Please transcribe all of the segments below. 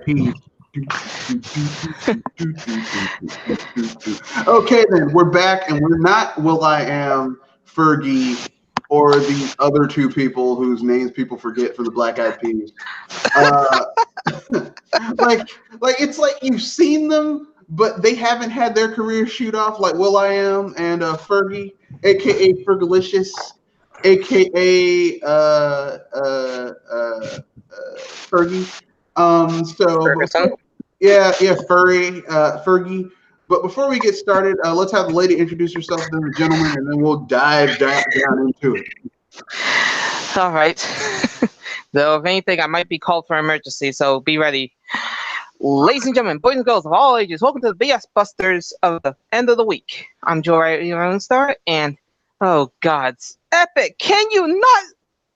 P. Okay, then we're back, and we're not Will I Am, Fergie, or the other two people whose names people forget from the Black Eyed Peas. Uh, like, it's like you've seen them, but they haven't had their career shoot off like Will I Am and Fergie, aka Fergalicious, aka Fergie. Ferguson? Yeah, Fergie. But before we get started, let's have the lady introduce herself, then the gentleman, and then we'll dive down into it. All right. Though, if anything, I might be called for emergency, so be ready. Ladies and gentlemen, boys and girls of all ages, welcome to the BS Busters of the end of the week. I'm Joe Star, and oh gods, Epic! Can you not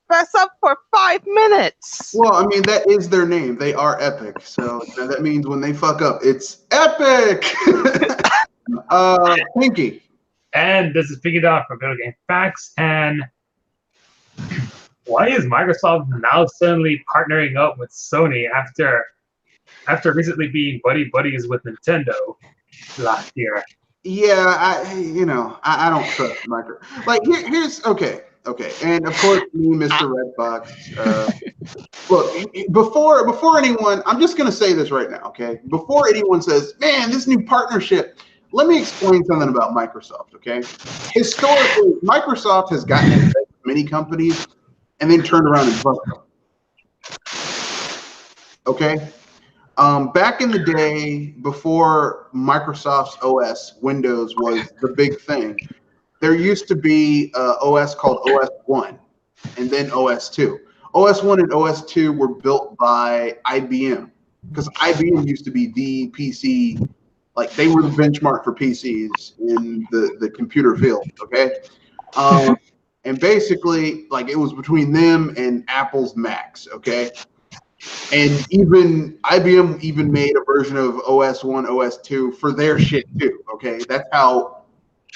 mess up for 5 minutes? Well, I mean, that is their name. They are Epic, so that means when they fuck up, it's Epic. Pinky. And this is Pinky Dog from Video Game Facts. And why is Microsoft now suddenly partnering up with Sony after recently being buddies with Nintendo last year? Yeah, I don't trust Microsoft. Like, here's okay, and of course, me, Mr. Red Fox. Look, before anyone, I'm just gonna say this right now, okay? Before anyone says, "Man, this new partnership," let me explain something about Microsoft, okay? Historically, Microsoft has gotten into many companies and then turned around and fucked them. Okay. Back in the day, before Microsoft's OS, Windows was the big thing, there used to be an OS called OS 1 and then OS 2. OS 1 and OS 2 were built by IBM because IBM used to be the PC, like they were the benchmark for PCs in the computer field, okay? And basically, like it was between them and Apple's Macs, okay? And even IBM even made a version of OS 1, OS 2 for their shit too. Okay, that's how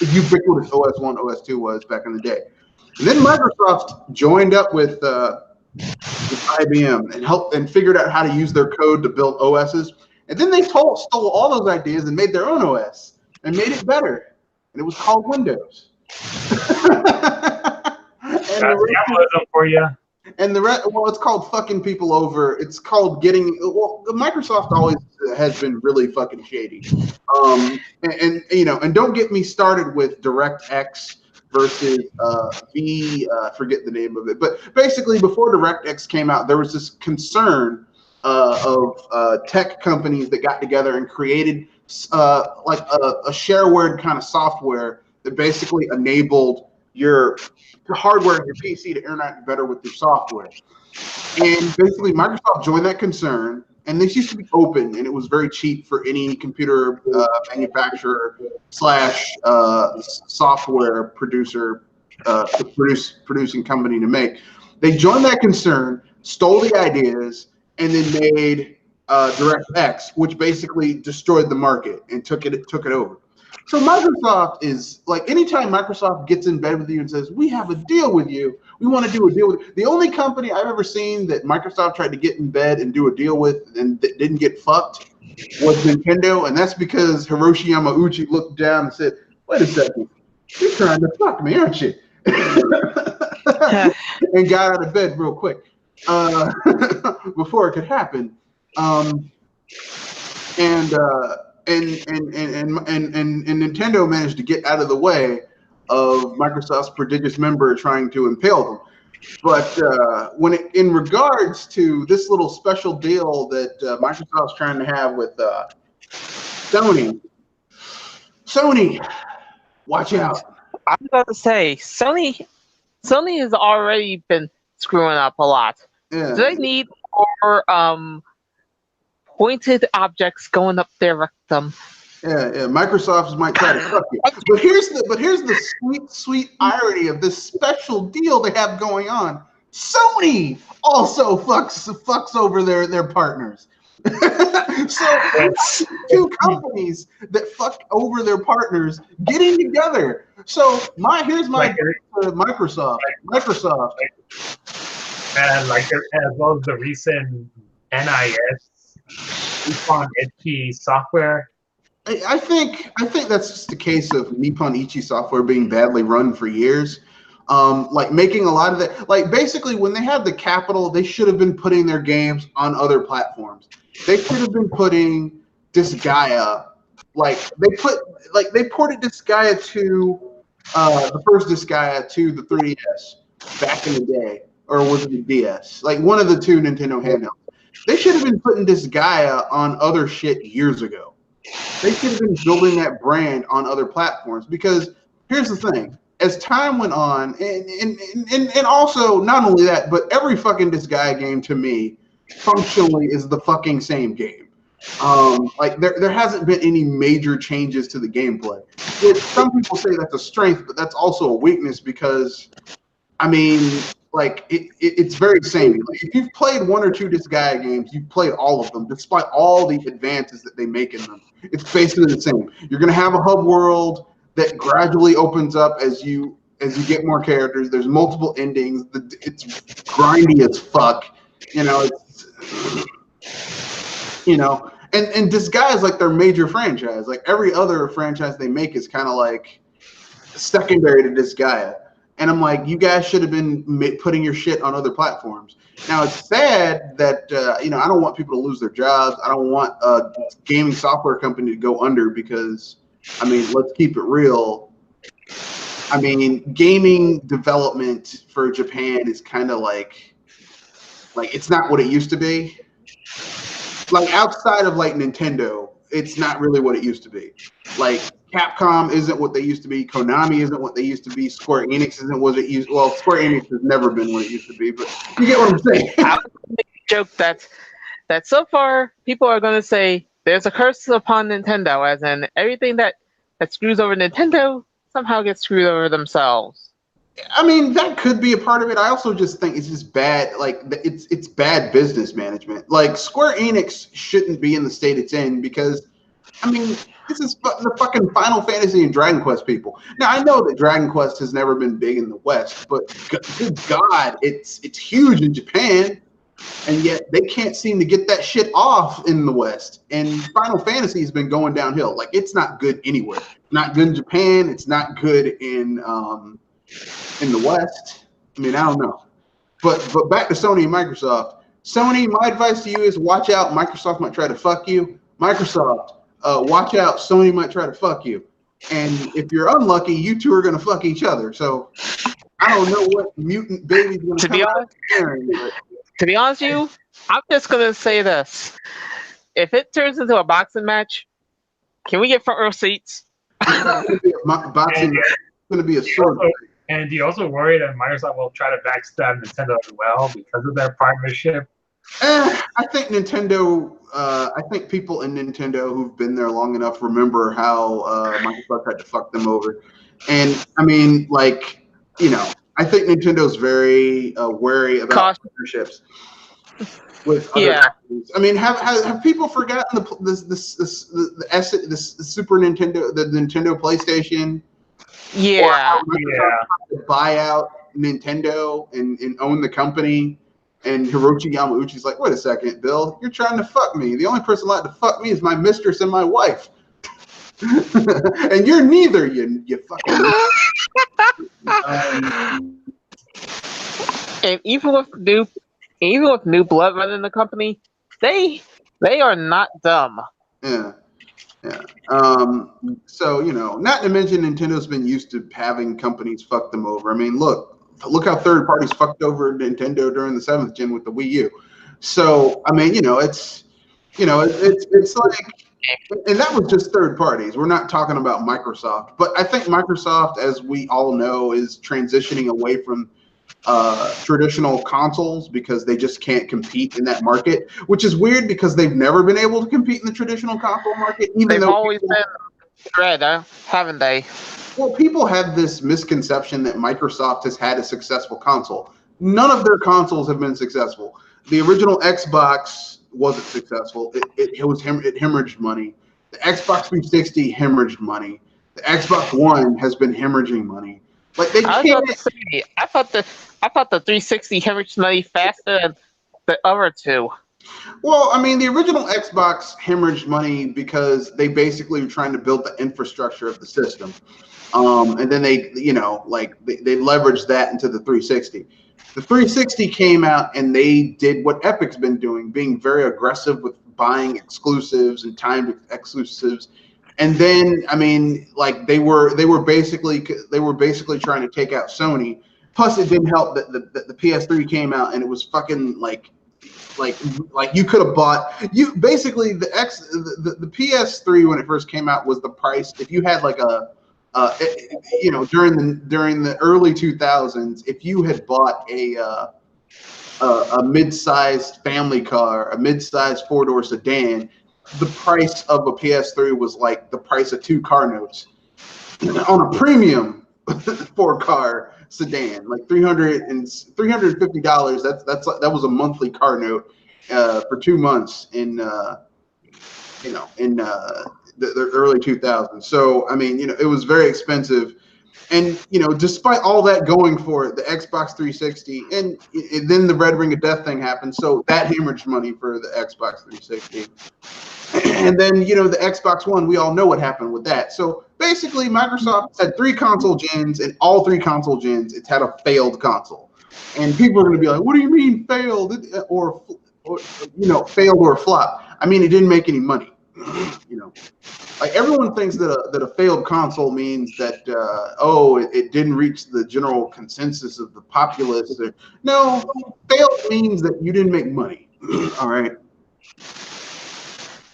ubiquitous OS 1, OS 2 was back in the day. And then Microsoft joined up with IBM and helped and figured out how to use their code to build OSs. And then they stole all those ideas and made their own OS and made it better. And it was called Windows. That's capitalism for you. And the rest, well, it's called fucking people over. It's called getting. Well, Microsoft always has been really fucking shady. And don't get me started with DirectX versus forget the name of it. But basically, before DirectX came out, there was this concern of tech companies that got together and created like a shareware kind of software that basically enabled your hardware and your PC to interact better with your software. And basically, Microsoft joined that concern, and this used to be open, and it was very cheap for any computer manufacturer / software producer producing company to make. They joined that concern, stole the ideas, and then made DirectX, which basically destroyed the market and took it over. So Microsoft is like, anytime Microsoft gets in bed with you and says, we have a deal with you, we want to do a deal with you. The only company I've ever seen that Microsoft tried to get in bed and do a deal with and that didn't get fucked was Nintendo. And that's because Hiroshi Yamauchi looked down and said, wait a second, you're trying to fuck me, aren't you? And got out of bed real quick before it could happen. And Nintendo managed to get out of the way of Microsoft's prodigious member trying to impale them. But in regards to this little special deal that Microsoft's trying to have with Sony, watch out. I was about to say, Sony has already been screwing up a lot. Yeah. Do they need more pointed objects going up their rectum? Yeah. Microsoft might try to fuck you. But here's the sweet irony of this special deal they have going on. Sony also fucks over their partners. So two companies that fuck over their partners getting together. So here's my Microsoft. And like as well as the recent NIS Nippon Ichi Software. I think that's just a case of Nippon Ichi Software being badly run for years. Like making a lot of that, like basically when they had the capital, they should have been putting their games on other platforms. They should have been putting Disgaea, they ported Disgaea to the first Disgaea to the 3DS back in the day, or was it the DS? Like one of the two Nintendo handhelds. They should have been putting Disgaea on other shit years ago. They should have been building that brand on other platforms, because here's the thing. As time went on, and also not only that, but every fucking Disgaea game to me functionally is the fucking same game. Like there hasn't been any major changes to the gameplay. Which some people say that's a strength, but that's also a weakness, because I mean, like it's very samey. Like, if you've played one or two Disgaea games, you've played all of them, despite all the advances that they make in them. It's basically the same. You're gonna have a hub world that gradually opens up as you get more characters. There's multiple endings. It's grindy as fuck. You know, and Disgaea is like their major franchise. Like every other franchise they make is kind of like secondary to Disgaea. And I'm like, you guys should have been putting your shit on other platforms. Now, it's sad that, I don't want people to lose their jobs. I don't want a gaming software company to go under because, I mean, let's keep it real. I mean, gaming development for Japan is kind of like it's not what it used to be. Like, outside of, like, Nintendo, it's not really what it used to be. Like, Capcom isn't what they used to be. Konami isn't what they used to be. Square Enix isn't what it used. Well, Square Enix has never been what it used to be. But you get what I'm saying. I would make a joke that so far people are going to say there's a curse upon Nintendo, as in everything that screws over Nintendo somehow gets screwed over themselves. I mean, that could be a part of it. I also just think it's just bad. Like, it's bad business management. Like, Square Enix shouldn't be in the state it's in because, I mean, this is the fucking Final Fantasy and Dragon Quest people. Now, I know that Dragon Quest has never been big in the West, but good God, it's huge in Japan, and yet they can't seem to get that shit off in the West. And Final Fantasy has been going downhill. Like, it's not good anywhere. Not good in Japan. It's not good in the West. I mean, I don't know. But back to Sony and Microsoft. Sony, my advice to you is watch out. Microsoft might try to fuck you. Microsoft, watch out. Sony might try to fuck you. And if you're unlucky, you two are going to fuck each other. So I don't know what mutant baby's going to come out carrying. To be honest with you, I'm just going to say this. If it turns into a boxing match, can we get front row seats? It's going to be a sword. And do you also worry that Microsoft will try to backstab Nintendo as well because of their partnership? I think Nintendo. I think people in Nintendo who've been there long enough remember how Microsoft had to fuck them over. And I mean, like, I think Nintendo's very wary about partnerships with other companies. I mean, have people forgotten the Super Nintendo, the Nintendo PlayStation? Yeah. To buy out Nintendo and own the company, and Hiroshi Yamauchi's like, wait a second, Bill, you're trying to fuck me. The only person allowed to fuck me is my mistress and my wife, and you're neither. You fucking. And even with new blood running the company, they are not dumb. Yeah. So, not to mention Nintendo's been used to having companies fuck them over. I mean, look how third parties fucked over Nintendo during the 7th gen with the Wii U. So, I mean, it's like, and that was just third parties. We're not talking about Microsoft, but I think Microsoft, as we all know, is transitioning away from traditional consoles because they just can't compete in that market, which is weird because they've never been able to compete in the traditional console market. They've always been dread, haven't they? Well, people have this misconception that Microsoft has had a successful console. None of their consoles have been successful. The original Xbox wasn't successful. It hemorrhaged money. The Xbox 360 hemorrhaged money. The Xbox One has been hemorrhaging money. Like they can't. I thought the 360 hemorrhaged money faster than the other two. Well, I mean, the original Xbox hemorrhaged money because they basically were trying to build the infrastructure of the system. And then they leveraged that into the 360. The 360 came out and they did what Epic's been doing, being very aggressive with buying exclusives and timed exclusives. And then, I mean, like they were basically trying to take out Sony. Plus, it didn't help that the PS3 came out and it was fucking like you could have bought you basically the PS3 when it first came out was the price if you had like during the early 2000s if you had bought a mid-sized family car, a mid-sized four-door sedan, the price of a PS3 was like the price of 2 car notes on a premium 4-car sedan, like $350. That was a monthly car note for 2 months in the early 2000s. So I mean, it was very expensive, and despite all that going for it, the Xbox 360, and then the Red Ring of Death thing happened, so that hemorrhaged money for the Xbox 360. And then, the Xbox One, we all know what happened with that. So basically, Microsoft had 3 console gens, and all 3 console gens, it's had a failed console. And people are going to be like, what do you mean failed? Or failed or flop? I mean, it didn't make any money. Like everyone thinks that a failed console means that, it didn't reach the general consensus of the populace. No, failed means that you didn't make money. All right.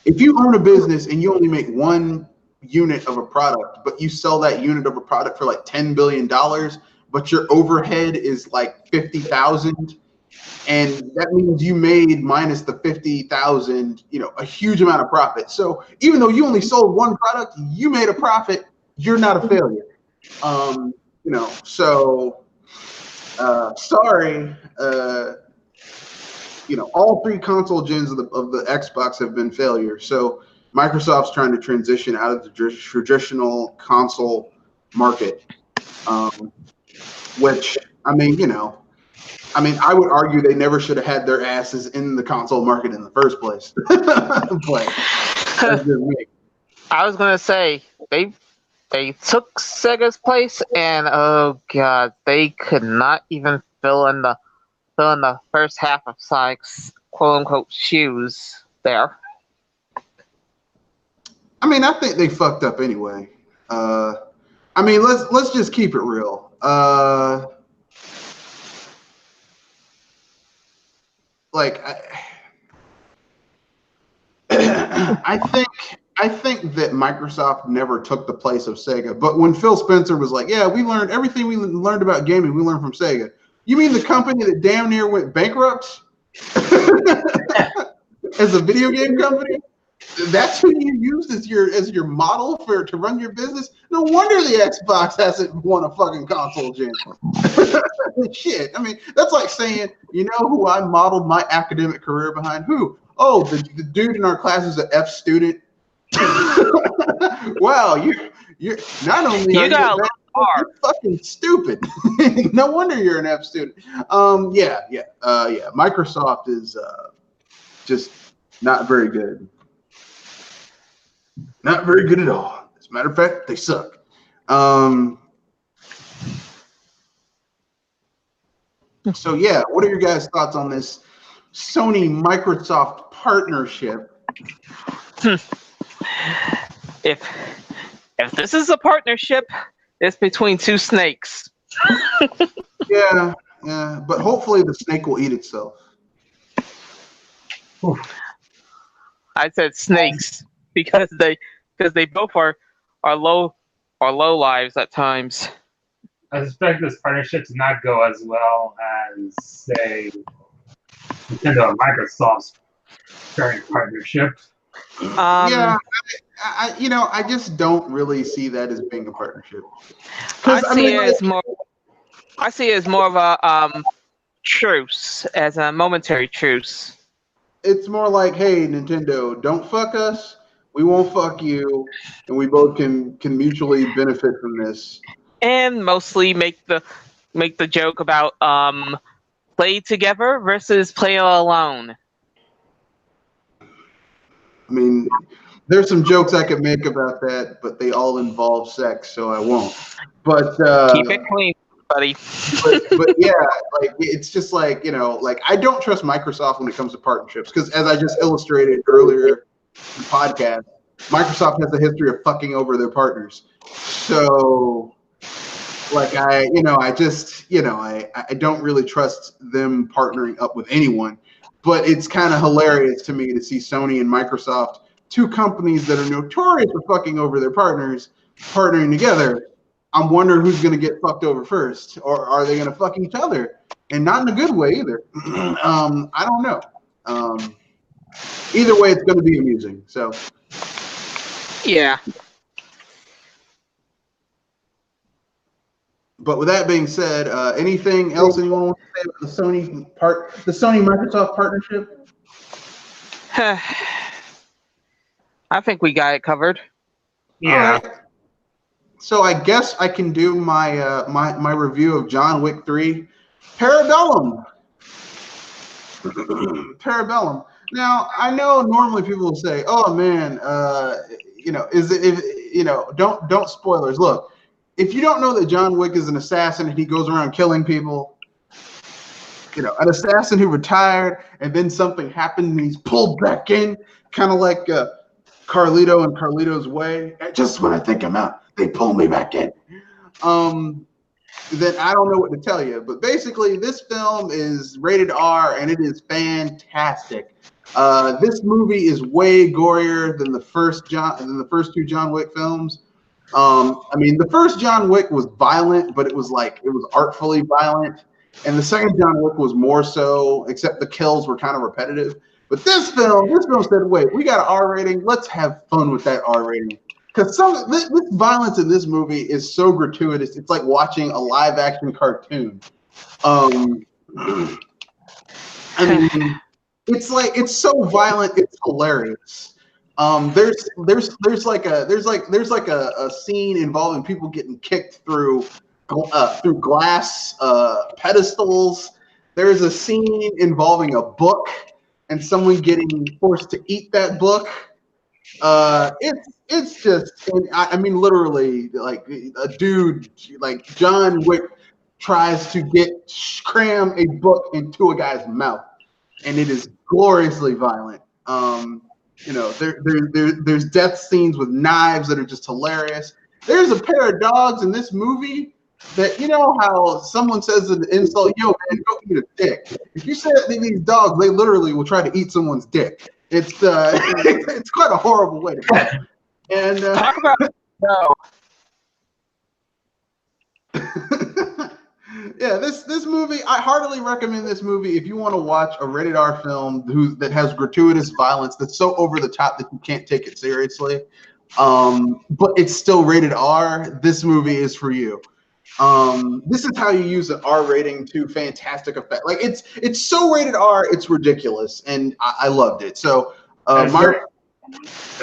If you own a business and you only make 1 unit of a product, but you sell that unit of a product for like $10 billion, but your overhead is like 50,000, and that means you made minus the 50,000, a huge amount of profit. So even though you only sold 1 product, you made a profit. You're not a failure. Sorry. All 3 console gens of the Xbox have been failures. So Microsoft's trying to transition out of the traditional console market, which I mean, I would argue they never should have had their asses in the console market in the first place. But that's just me. I was gonna say they took Sega's place, and oh god, they could not even fill in the first half of Sonic's quote unquote shoes there. I mean, I think they fucked up anyway. I mean, let's just keep it real. I think that Microsoft never took the place of Sega. But when Phil Spencer was like, "Yeah, we learned everything we learned about gaming. We learned from Sega." You mean the company that damn near went bankrupt as a video game company? That's who you used as your model to run your business? No wonder the Xbox hasn't won a fucking console gen. Shit. I mean, that's like saying, you know who I modeled my academic career behind? Who? Oh, the dude in our class is an F student. Wow, you're not only you got a you're fucking stupid. No wonder you're an F student. Yeah. Microsoft is just not very good. Not very good at all. As a matter of fact, they suck. So yeah, what are your guys' thoughts on this Sony Microsoft partnership? If this is a partnership, it's between 2 snakes. Yeah, but hopefully the snake will eat itself. I said snakes because they both are low lives at times. I suspect this partnership does not go as well as, say, Nintendo and Microsoft's current partnership. Yeah, I just don't really see that as being a partnership. I see it as more of a truce, as a momentary truce. It's more like, hey, Nintendo, don't fuck us. We won't fuck you, and we both can mutually benefit from this. And mostly make the joke about play together versus play alone. I mean, there's some jokes I could make about that, but they all involve sex, so I won't. But Keep it clean, buddy. but yeah, like it's just like, you know, like I don't trust Microsoft when it comes to partnerships because, as I just illustrated earlier in the podcast, Microsoft has a history of fucking over their partners. So, like I don't really trust them partnering up with anyone. But it's kind of hilarious to me to see Sony and Microsoft, two companies that are notorious for fucking over their partners, partnering together. I'm wondering who's going to get fucked over first, or are they going to fuck each other? And not in a good way either. I don't know. Either way, it's going to be amusing. So, Yeah. but with that being said, anything else anyone wants to say about the Sony Microsoft partnership? I think we got it covered. Yeah. All right. So I guess I can do my my review of John Wick 3, Parabellum. Parabellum. Now I know normally people will say, "Oh man, don't spoilers." Look, if you don't know that John Wick is an assassin and he goes around killing people, an assassin who retired and then something happened and he's pulled back in, kind of like Carlito and Carlito's Way. Just when I think I'm out, they pull me back in. Then I don't know what to tell you. But basically, this film is rated R and it is fantastic. This movie is way gorier than the first two John Wick films. I mean, the first John Wick was violent, but it was artfully violent. And the second John Wick was more so, except the kills were kind of repetitive. But this film said, wait, we got an R rating. Let's have fun with that R rating. Because this violence in this movie is so gratuitous. It's like watching a live action cartoon. I mean, it's so violent, it's hilarious. There's like a scene involving people getting kicked through glass pedestals. There's a scene involving a book and someone getting forced to eat that book. It's just, I mean, literally, like a dude like John Wick tries to cram a book into a guy's mouth, and it is gloriously violent. There's death scenes with knives that are just hilarious. There's a pair of dogs in this movie that, you know how someone says an insult, yo man, go eat a dick. If you say that to these dogs, they literally will try to eat someone's dick. It's quite a horrible way to go. And Talk about no. Yeah, this movie, I heartily recommend this movie if you want to watch a rated R film that has gratuitous violence that's so over the top that you can't take it seriously. But it's still rated R. This movie is for you. This is how you use an R rating to fantastic effect. Like it's so rated R, it's ridiculous, and I loved it. So, has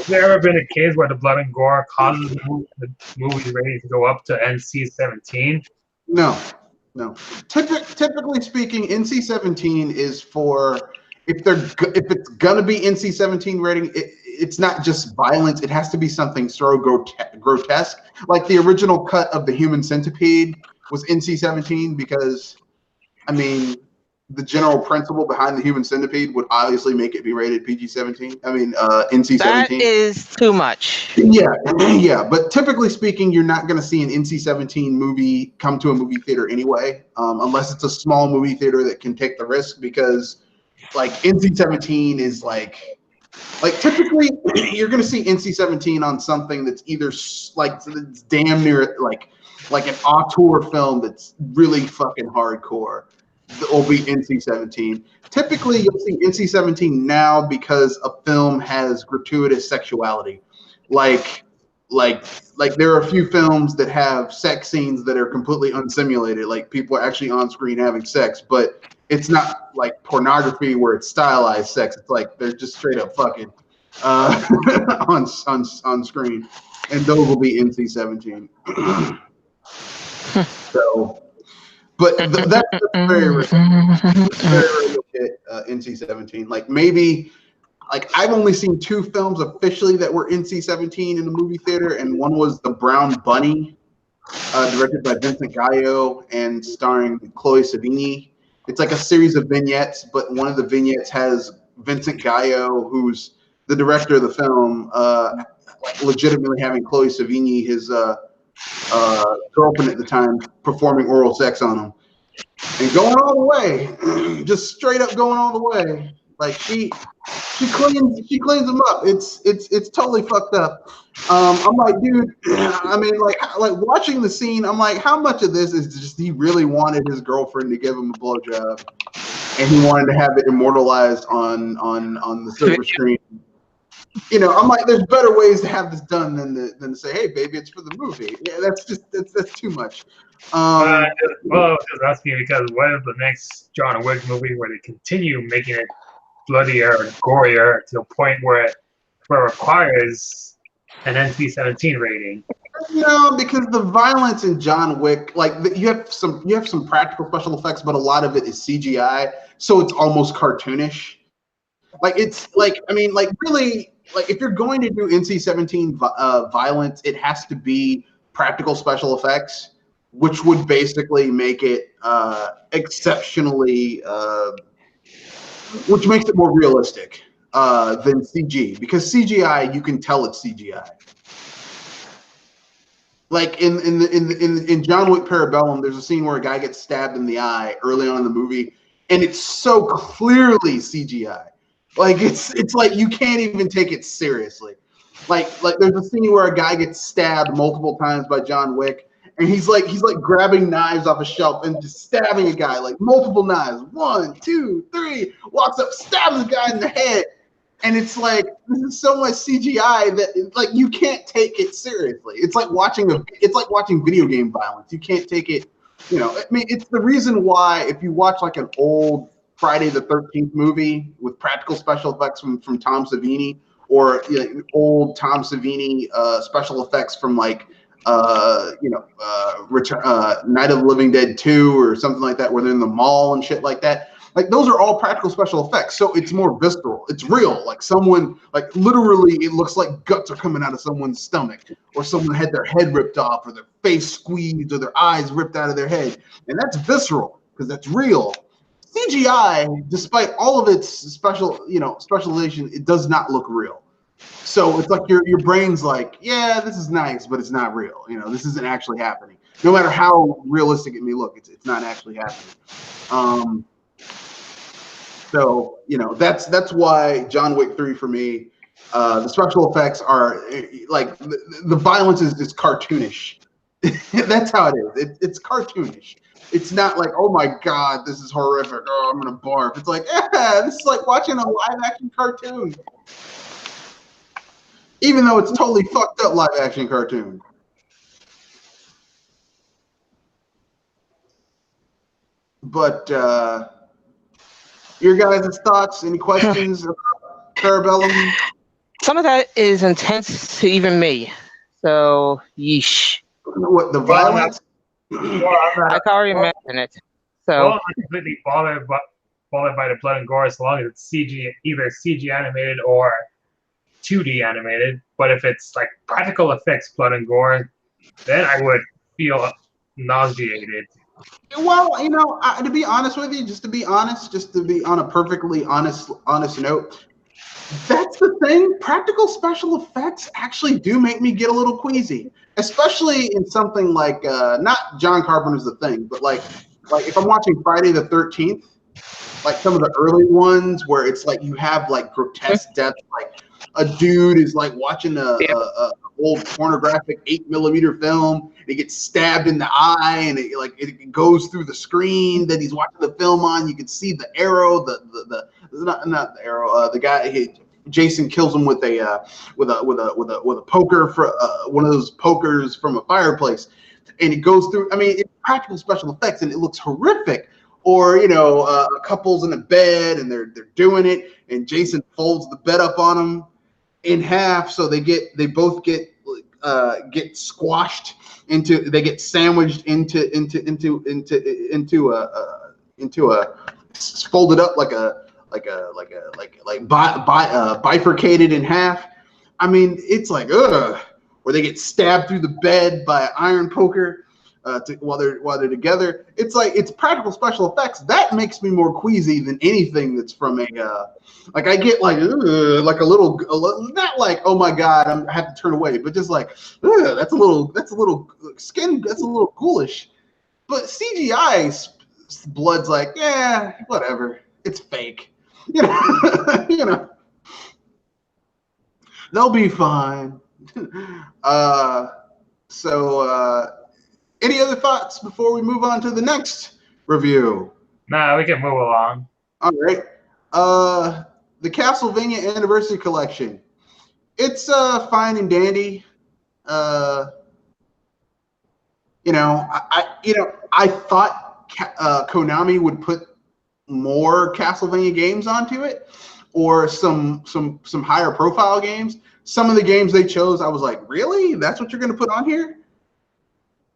there ever been a case where the blood and gore causes the movie's rating to go up to NC-17? No. Typically speaking, NC-17 is for if it's gonna be NC-17 rating. It's not just violence. It has to be something so grotesque. Like the original cut of The Human Centipede was NC-17 because, I mean, the general principle behind The Human Centipede would obviously make it be rated PG-17. I mean, NC-17. That is too much. Yeah. But typically speaking, you're not going to see an NC-17 movie come to a movie theater anyway, unless it's a small movie theater that can take the risk, because, like, NC-17 is like typically you're going to see NC-17 on something that's either it's damn near like an auteur film that's really fucking hardcore. That will be NC-17. Typically, you'll see NC-17 now because a film has gratuitous sexuality. Like there are a few films that have sex scenes that are completely unsimulated. Like people are actually on screen having sex, but it's not like pornography where it's stylized sex. It's like they're just straight up fucking on screen, and those will be NC-17. So, but that's very rare. Very rare to get NC-17. Like maybe like I've only seen 2 films officially that were NC-17 in the movie theater, and one was The Brown Bunny, directed by Vincent Gallo and starring Chloe Sevigny. It's like a series of vignettes, but one of the vignettes has Vincent Gallo, who's the director of the film, like legitimately having Chloe Sevigny, his girlfriend at the time, performing oral sex on him. And going all the way, just straight up going all the way. Like she cleans them up. It's totally fucked up. I'm like, dude. I mean, like watching the scene. I'm like, how much of this is just he really wanted his girlfriend to give him a blowjob, and he wanted to have it immortalized on the silver screen. You know, I'm like, there's better ways to have this done than to say, hey, baby, it's for the movie. Yeah, that's too much. Well, I was just asking because what is the next John Wick movie where they continue making it bloodier or gorier to a point where it requires an NC-17 rating? No, because the violence in John Wick, like you have some practical special effects, but a lot of it is CGI, so it's almost cartoonish. Like it's like, I mean, like really, like if you're going to do NC-17 violence, it has to be practical special effects, which would basically make it exceptionally, which makes it more realistic than CG, because CGI, you can tell it's CGI. Like in John Wick Parabellum, there's a scene where a guy gets stabbed in the eye early on in the movie, and it's so clearly CGI. Like it's like you can't even take it seriously. Like there's a scene where a guy gets stabbed multiple times by John Wick, and he's like grabbing knives off a shelf and just stabbing a guy, like multiple knives. 1, 2, 3, walks up, stabs the guy in the head. And it's like, this is so much CGI that like you can't take it seriously. It's like watching video game violence. You can't take it, you know. I mean, it's the reason why if you watch like an old Friday the 13th movie with practical special effects from Tom Savini, or you know, old Tom Savini special effects from like Night of the Living Dead 2 or something like that, where they're in the mall and shit like that. Like those are all practical special effects, so it's more visceral. It's real. Like someone, like literally, it looks like guts are coming out of someone's stomach, or someone had their head ripped off, or their face squeezed, or their eyes ripped out of their head, and that's visceral because that's real. CGI, despite all of its specialization, it does not look real. So it's like your brain's like, yeah, this is nice, but it's not real. You know, this isn't actually happening. No matter how realistic it may look, it's not actually happening. So, you know, that's why John Wick 3 for me, the special effects are like the violence is just cartoonish. That's how it is. It's cartoonish. It's not like, oh my God, this is horrific. Oh, I'm gonna barf. It's like, yeah, this is like watching a live action cartoon. Even though it's totally fucked up live action cartoon. But your guys' thoughts, any questions about Parabellum? Some of that is intense to even me. So, yeesh. What, the violence? I can already imagine it. So, well, I'm not completely bothered by the blood and gore as long as it's either CG animated or 2D animated. But if it's like practical effects blood and gore, then I would feel nauseated. Well, you know, to be honest with you, just to be on a perfectly honest note, that's the thing. Practical special effects actually do make me get a little queasy, especially in something like not John Carpenter's The Thing, but like if I'm watching Friday the 13th, like some of the early ones where it's like you have like grotesque deaths, like a dude is like watching a old pornographic 8mm film, and he gets stabbed in the eye, and it goes through the screen that he's watching the film on. You can see the arrow, not the arrow. The guy, Jason kills him with a poker for one of those pokers from a fireplace, and it goes through. I mean, it's practical special effects, and it looks horrific. Or a couple's in a bed and they're doing it, and Jason folds the bed up on them in half, so they both get squashed they get sandwiched into a folded up like bifurcated in half. I mean, it's like where they get stabbed through the bed by an iron poker while they're together. It's like it's practical special effects that makes me more queasy than anything that's from a like I get like a little not like oh my god I have to turn away, but just like that's a little skin, that's a little ghoulish. But CGI blood's like yeah whatever, it's fake, you know. They'll be fine. Any other thoughts before we move on to the next review? Nah, we can move along. All right. The Castlevania Anniversary Collection. It's fine and dandy. I thought Konami would put more Castlevania games onto it, or some higher profile games. Some of the games they chose, I was like, really? That's what you're going to put on here?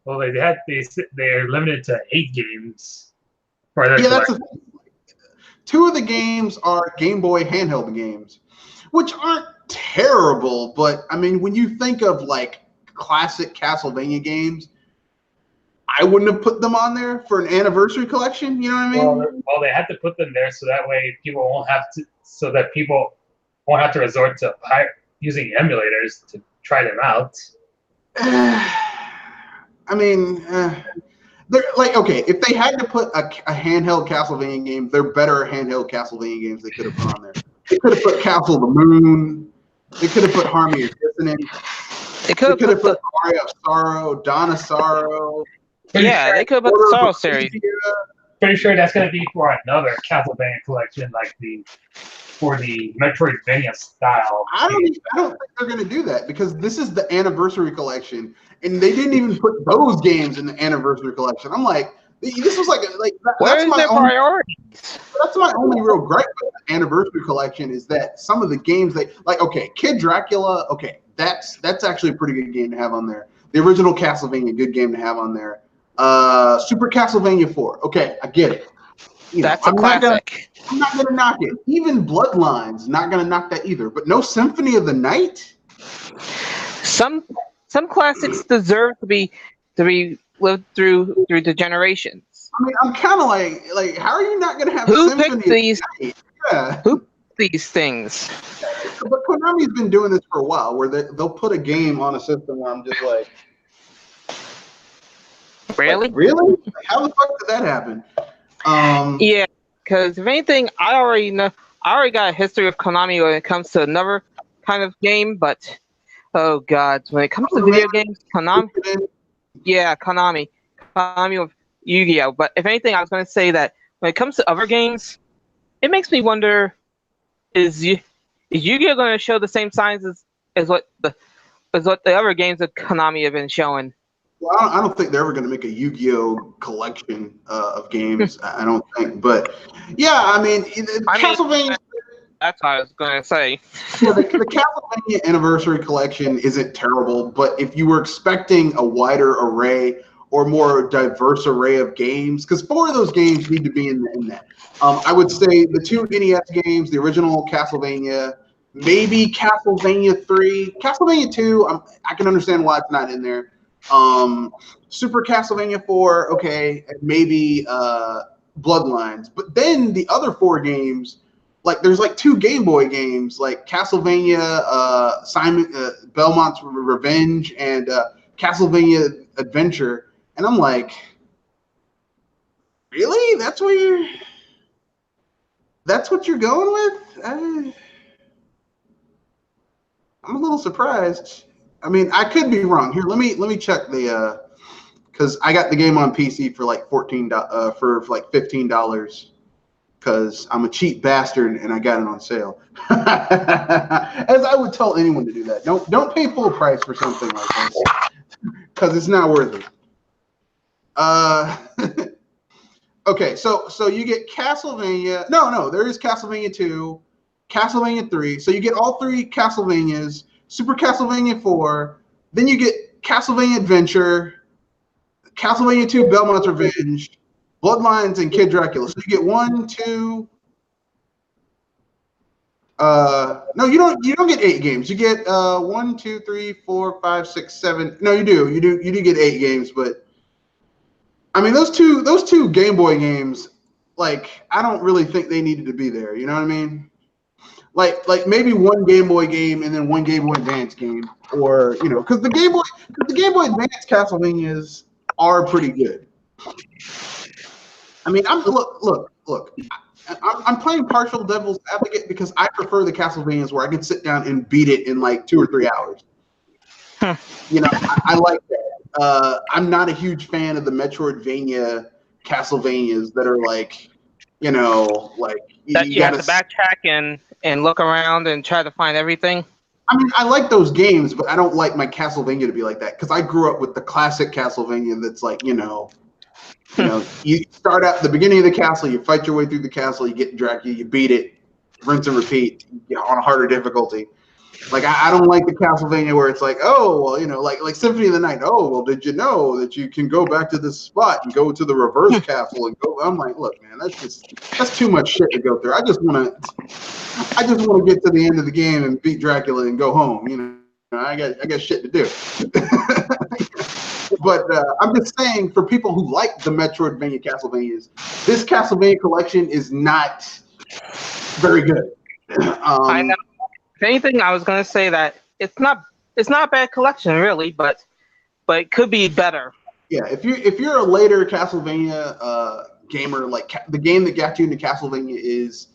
Well, they're limited to 8 games for their collection. Two of the games are Game Boy handheld games, which aren't terrible, but I mean, when you think of like classic Castlevania games, I wouldn't have put them on there for an anniversary collection. You know what I mean? Well, they had to put them there so that way people won't have to resort to using emulators to try them out. I mean, they're like, okay, if they had to put a handheld Castlevania game, they're better handheld Castlevania games they could have put on there. They could have put Castle of the Moon. They could have put Harmony of Dissonance. They could have put Aria of Sorrow, Dawn of Sorrow. Yeah, they could have put the Sorrow series. Pretty sure that's going to be for another Castlevania collection, like for the Metroidvania style. I don't think they're going to do that because this is the anniversary collection, and they didn't even put those games in the anniversary collection. I'm like, this was where's their priorities? That's my only real gripe with the anniversary collection is that some of the games okay, Kid Dracula, okay, that's actually a pretty good game to have on there. The original Castlevania, good game to have on there. Super Castlevania 4, okay, I get it. That's a classic. I'm not gonna knock it. Even Bloodlines, not gonna knock that either. But no Symphony of the Night. Some classics deserve to be lived through the generations. I mean, I'm kind of like, how are you not gonna have Who Symphony picked these? of the Night? Yeah. Who picked these things? But Konami's been doing this for a while, where they'll put a game on a system where I'm just like, really? Really? How the fuck did that happen? Yeah, because if anything, I already got a history of Konami when it comes to another kind of game, but oh god, when it comes to video games, Konami with Yu-Gi-Oh! But if anything, I was going to say that when it comes to other games, it makes me wonder: is Yu-Gi-Oh! Going to show the same signs as what the other games of Konami have been showing? Well, I don't think they're ever going to make a Yu-Gi-Oh! Collection of games. I don't think. But, yeah, I mean, Castlevania... That's what I was going to say. Yeah, the Castlevania Anniversary Collection isn't terrible, but if you were expecting a wider array or more diverse array of games, because 4 of those games need to be in that. I would say the 2 NES games, the original Castlevania, maybe Castlevania 3, Castlevania 2, I can understand why it's not in there. Super Castlevania 4, okay, and maybe Bloodlines. But then the other 4 games, there's 2 Game Boy games, like Castlevania, Belmont's Revenge, and Castlevania Adventure. And I'm like, really? That's what you're going with? I'm a little surprised. I mean, I could be wrong. Here, let me check the because I got the game on PC for $15 because I'm a cheap bastard and I got it on sale. As I would tell anyone to do that. Don't pay full price for something like this because it's not worth it. Okay, so you get Castlevania. No, there is Castlevania 2, Castlevania 3. So you get all 3 Castlevanias. Super Castlevania 4, then you get Castlevania Adventure, Castlevania 2 Belmont's Revenge, Bloodlines, and Kid Dracula. So you get 1, 2, No, you don't. You don't get 8 games. You get 1, 2, 3, 4, 5, 6, 7. No, you do. You do get 8 games, but I mean those two Game Boy games, like I don't really think they needed to be there. You know what I mean? Like maybe one Game Boy game and then one Game Boy Advance game, or because the Game Boy Advance Castlevanias are pretty good. I mean, look. I'm playing partial devil's advocate because I prefer the Castlevanias where I can sit down and beat it in like 2 or 3 hours. Huh. I like that. I'm not a huge fan of the Metroidvania Castlevanias that are like, like you have to backtrack and look around and try to find everything. I mean, I like those games, but I don't like my Castlevania to be like that because I grew up with the classic Castlevania that's like, you start at the beginning of the castle, you fight your way through the castle, you get Dracula, you beat it, rinse and repeat on a harder difficulty. Like I don't like the Castlevania where it's like, oh well, like Symphony of the Night. Oh well, did you know that you can go back to this spot and go to the reverse castle and go? I'm like, look, man, that's too much shit to go through. I just want to get to the end of the game and beat Dracula and go home. I got shit to do. But I'm just saying, for people who like the Metroidvania Castlevanias, this Castlevania collection is not very good. I know. If anything, I was gonna say that it's not a bad collection really, but it could be better. Yeah, if you're a later Castlevania gamer, like the game that got you into Castlevania is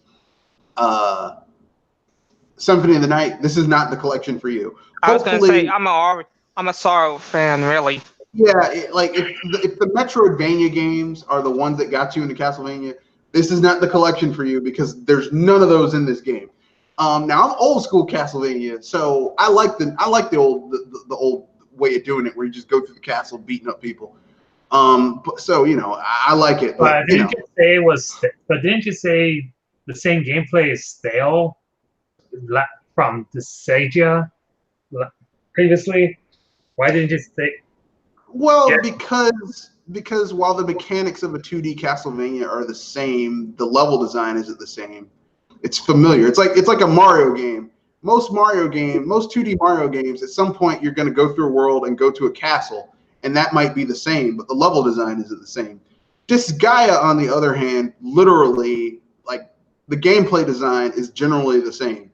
Symphony of the Night, this is not the collection for you. I was gonna say I'm a Sorrow fan, really. Yeah, if the Metroidvania games are the ones that got you into Castlevania, this is not the collection for you because there's none of those in this game. Now I'm old school Castlevania, so I like the old way of doing it where you just go through the castle beating up people. So I like it. But didn't you say the same gameplay is stale from the Sega previously? Why didn't you say? Well, because while the mechanics of a 2D Castlevania are the same, the level design isn't the same. It's familiar. It's like a Mario game. Most 2D Mario games, at some point you're going to go through a world and go to a castle, and that might be the same, but the level design isn't the same. Disgaea, on the other hand, literally, like the gameplay design is generally the same,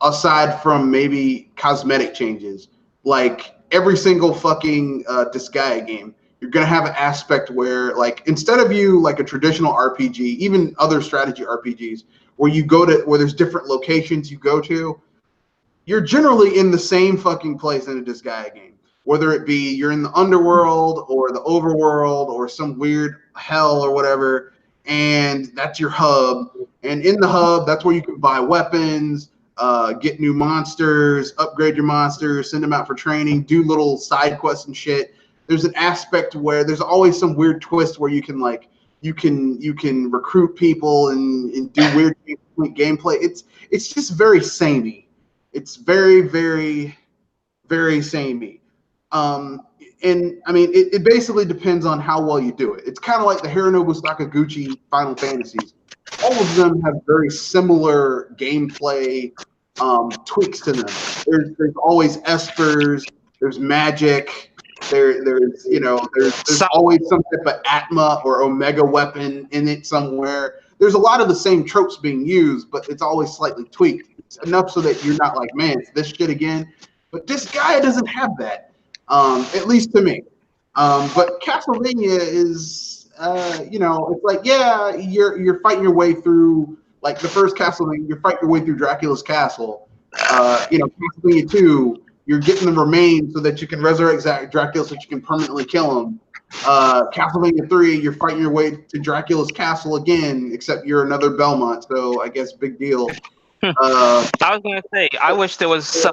aside from maybe cosmetic changes. Like every single fucking Disgaea game, you're gonna have an aspect where, like, instead of you like a traditional RPG, even other strategy RPGs, where you go to where there's different locations you go to, you're generally in the same fucking place in a Disgaea game. Whether it be you're in the underworld or the overworld or some weird hell or whatever, and that's your hub. And in the hub, that's where you can buy weapons, get new monsters, upgrade your monsters, send them out for training, do little side quests and shit. There's an aspect where there's always some weird twist where you can recruit people and do weird gameplay. It's just very samey. It's very, very, very samey. And I mean, it basically depends on how well you do it. It's kind of like the Hironobu Sakaguchi Final Fantasies. All of them have very similar gameplay tweaks to them. There's always espers. There's magic. There's always some type of Atma or Omega weapon in it somewhere. There's a lot of the same tropes being used, but it's always slightly tweaked. It's enough so that you're not like, man, it's this shit again. But this guy doesn't have that, at least to me. But Castlevania is, it's like, yeah, you're fighting your way through, like the first Castlevania, you're fighting your way through Dracula's castle. Castlevania 2, you're getting the remains so that you can resurrect Dracula so that you can permanently kill him. Castlevania 3, you're fighting your way to Dracula's castle again, except you're another Belmont, so I guess big deal. I was gonna say, I wish there was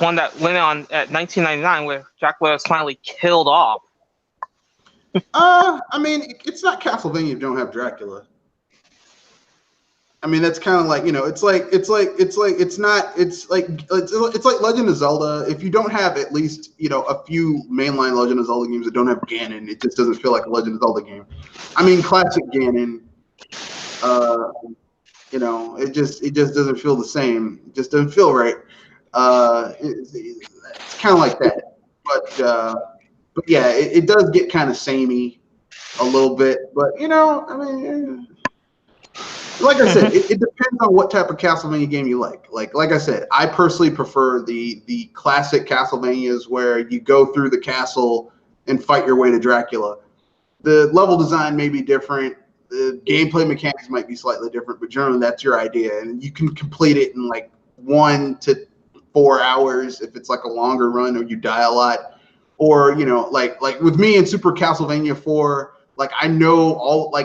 one that went on at 1999 where Dracula was finally killed off. I mean, it's not Castlevania if you don't have Dracula. I mean, that's kind of like, it's like Legend of Zelda. If you don't have at least, a few mainline Legend of Zelda games that don't have Ganon, it just doesn't feel like a Legend of Zelda game. I mean, classic Ganon, You know, it just doesn't feel the same. It just doesn't feel right. It's kind of like that. But yeah, it does get kind of samey a little bit. But you know, I mean, like I said, it depends on what type of Castlevania game you like. Like I said, I personally prefer the classic Castlevanias where you go through the castle and fight your way to Dracula. The level design may be different. The gameplay mechanics might be slightly different, but generally that's your idea, and you can complete it in like 1 to 4 hours if it's like a longer run or you die a lot. Or you know, like with me in Super Castlevania 4, like I know all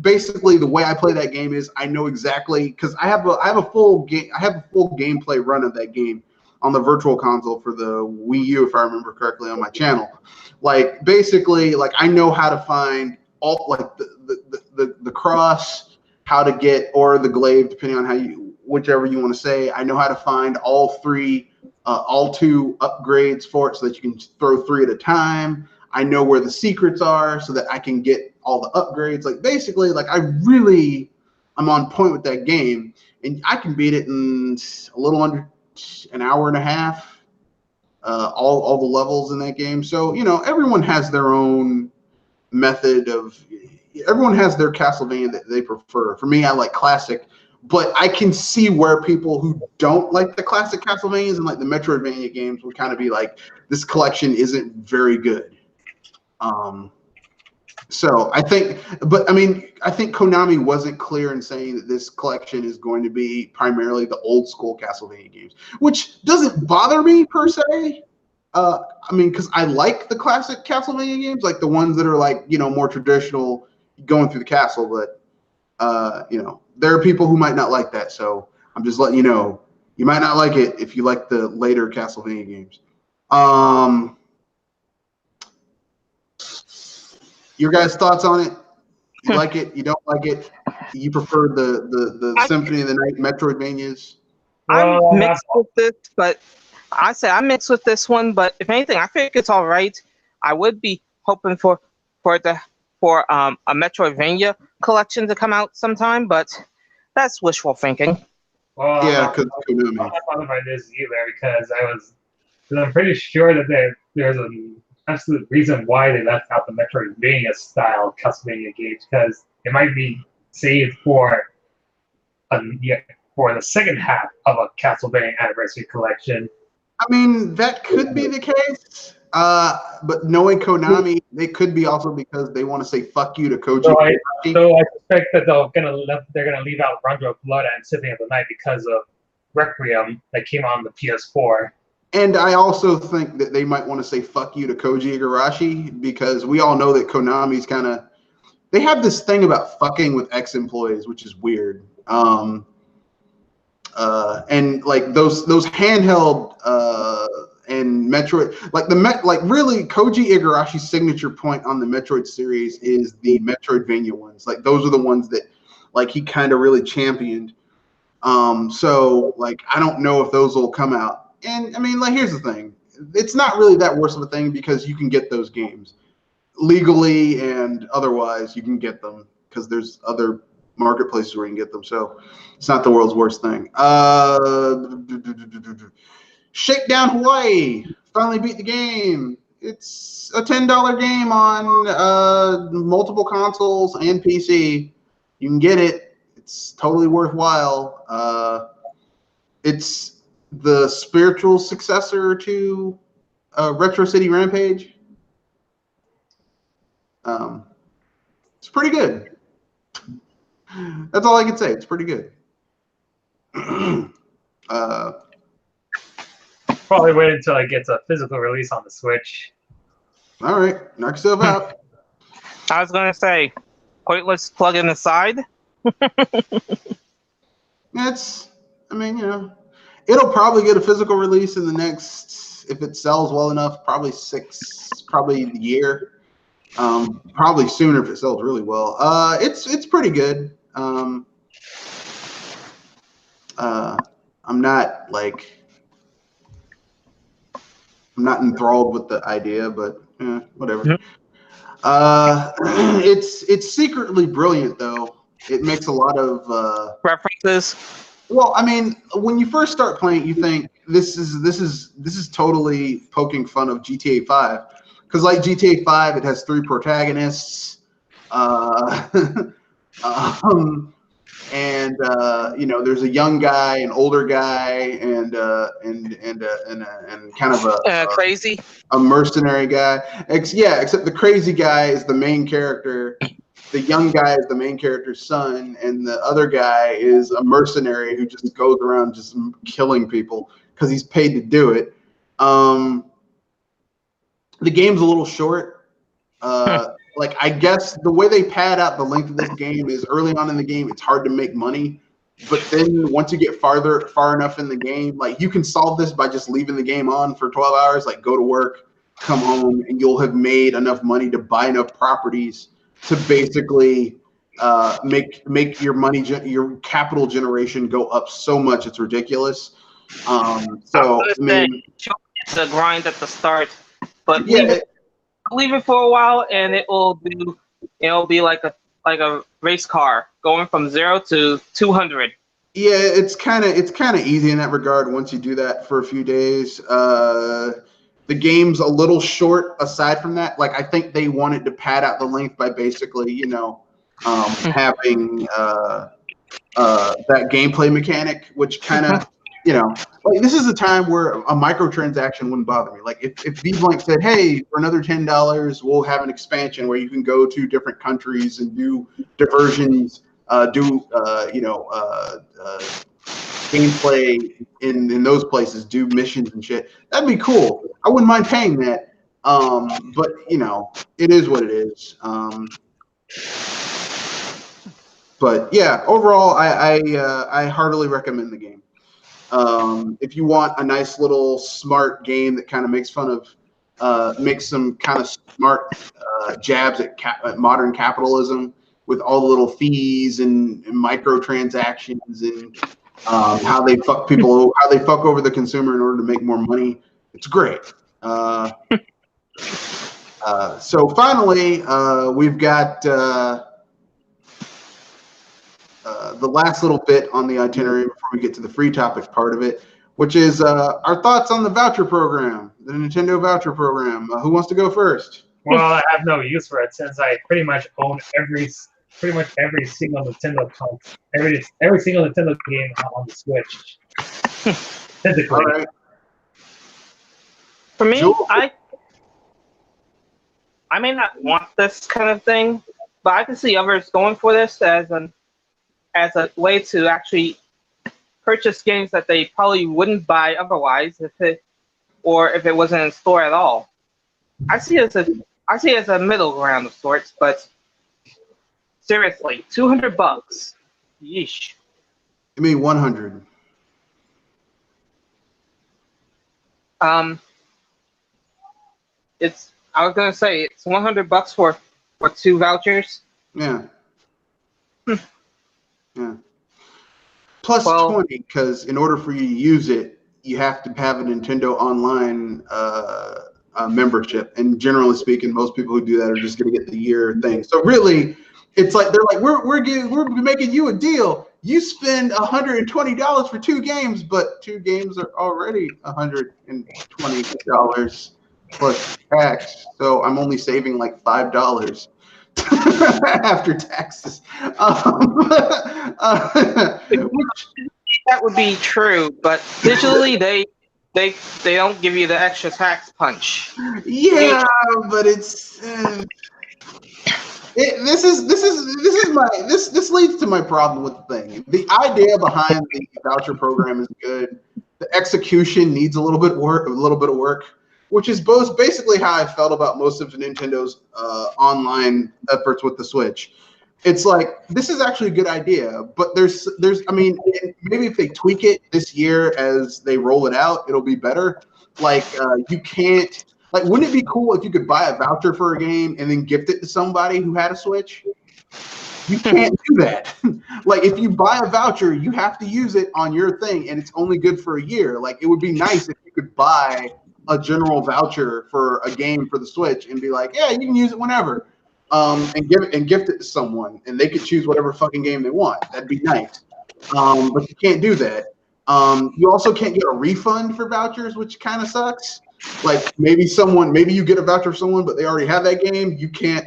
basically the way I play that game is I know exactly because I have a full gameplay run of that game on the virtual console for the Wii U, if I remember correctly, on my channel. Like basically, like I know how to find all like the cross, how to get, or the glaive, depending on how you, whichever you want to say. I know how to find all 2 upgrades for it so that you can throw 3 at a time. I know where the secrets are so that I can get all the upgrades. Like basically, like I'm on point with that game, and I can beat it in a little under an hour and a half. All the levels in that game. So you know, everyone has their own method of. Everyone has their Castlevania that they prefer. For me, I like classic, but I can see where people who don't like the classic Castlevanias and like the Metroidvania games would kind of be like, this collection isn't very good. So I think Konami wasn't clear in saying that this collection is going to be primarily the old school Castlevania games, which doesn't bother me per se. I mean, because I like the classic Castlevania games, like the ones that are like, you know, more traditional, going through the castle. But you know, there are people who might not like that. So I'm just letting you know, you might not like it if you like the later Castlevania games. Your guys' thoughts on it? You like it? You don't like it? You prefer the Symphony of the Night Metroidvanias? I'm mixed with this, but I'm mixed with this one. But if anything, I think it's all right. I would be hoping for a Metroidvania collection to come out sometime, but that's wishful thinking. Well, yeah, because I'm not bothered by this either because I'm pretty sure that there's an absolute reason why they left out the Metroidvania style Castlevania games, because it might be saved for the second half of a Castlevania Anniversary Collection. I mean, that could be the case. But knowing Konami, they could be also because they want to say "fuck you" to Koji. So I suspect that they're gonna leave out Rondo of Blood and Symphony of the Night because of Requiem that came on the PS4. And I also think that they might want to say "fuck you" to Koji Igarashi because we all know that Konami's they have this thing about fucking with ex-employees, which is weird. And like those handheld and Metroid, really Koji Igarashi's signature point on the Metroid series is the Metroidvania ones. Like those are the ones that like he kind of really championed. So like I don't know if those will come out. And I mean, like here's the thing, it's not really that worse of a thing because you can get those games legally and otherwise. You can get them because there's other marketplaces where you can get them. So it's not the world's worst thing. Shakedown Hawaii finally beat the game. It's a $10 game on multiple consoles and PC. You can get it. It's totally worthwhile. It's the spiritual successor to Retro City Rampage. It's pretty good. That's all I can say. It's pretty good. Probably wait until it gets a physical release on the Switch. All right, knock yourself out. I was gonna say, pointless plug-in aside. I mean, you know, it'll probably get a physical release in the next, if it sells well enough, probably a year. Probably sooner if it sells really well. It's pretty good. I'm not enthralled with the idea, but whatever. Mm-hmm. It's secretly brilliant though. It makes a lot of references. Well, I mean, when you first start playing, you think this is totally poking fun of GTA 5, because like GTA 5, it has 3 protagonists, and you know, there's a young guy, an older guy, and kind of Crazy. a mercenary guy. Except the crazy guy is the main character. The young guy is the main character's son, and the other guy is a mercenary who just goes around just killing people because he's paid to do it. The game's a little short. Like, I guess the way they pad out the length of this game is early on in the game, it's hard to make money. But then once you get far enough in the game, like, you can solve this by just leaving the game on for 12 hours, like go to work, come home, and you'll have made enough money to buy enough properties to basically make your your capital generation go up so much it's ridiculous. So I mean, it's a grind at the start, but yeah, leave it for a while, and it'll be like a race car going from 0 to 200. Yeah, it's kind of easy in that regard once you do that for a few days. The game's a little short aside from that. Like, I think they wanted to pad out the length by basically, you know, having that gameplay mechanic, which kind of, you know, like, this is a time where a microtransaction wouldn't bother me. Like, if V-Blank said, hey, for another $10, we'll have an expansion where you can go to different countries and do diversions, gameplay in those places, do missions and shit, that'd be cool. I wouldn't mind paying that. But you know, it is what it is. But yeah, overall, I heartily recommend the game. If you want a nice little smart game that kind of makes fun of, makes some kind of smart jabs at modern capitalism with all the little fees and microtransactions and how they fuck over the consumer in order to make more money. It's great. So finally, we've got the last little bit on the itinerary before we get to the free topic part of it, which is our thoughts on the voucher program, the Nintendo voucher program. Who wants to go first? Well, I have no use for it since I pretty much own every single Nintendo console, every single Nintendo game on the Switch. Physically. All right. For me, Joel? I may not want this kind of thing, but I can see others going for this as a way to actually purchase games that they probably wouldn't buy otherwise if it wasn't in store at all. I see it as a middle ground of sorts, but seriously, $200. Yeesh. I mean, 100. I was gonna say it's $100 for 2 vouchers. Yeah. Yeah. Plus 20, because in order for you to use it, you have to have a Nintendo Online membership. And generally speaking, most people who do that are just going to get the year thing. So really, it's like they're like, we're making you a deal. You spend $120 for 2 games, but 2 games are already $120 plus tax. So I'm only saving like $5 after taxes. That would be true, but digitally they don't give you the extra tax punch. Yeah, but it's this leads to my problem with the thing. The idea behind the voucher program is good. The execution needs a little bit of work, which is basically how I felt about most of Nintendo's online efforts with the Switch. It's like, this is actually a good idea, but there's I mean, maybe if they tweak it this year as they roll it out, it'll be better. Like, you can't, like, wouldn't it be cool if you could buy a voucher for a game and then gift it to somebody who had a Switch? You can't do that. Like, if you buy a voucher, you have to use it on your thing, and it's only good for a year. Like, it would be nice if you could buy a general voucher for a game for the Switch and be like, yeah, you can use it whenever. and gift it to someone, and they could choose whatever fucking game they want. That'd be nice. But you can't do that. You also can't get a refund for vouchers, which kind of sucks. Like maybe you get a voucher for someone, but they already have that game. You can't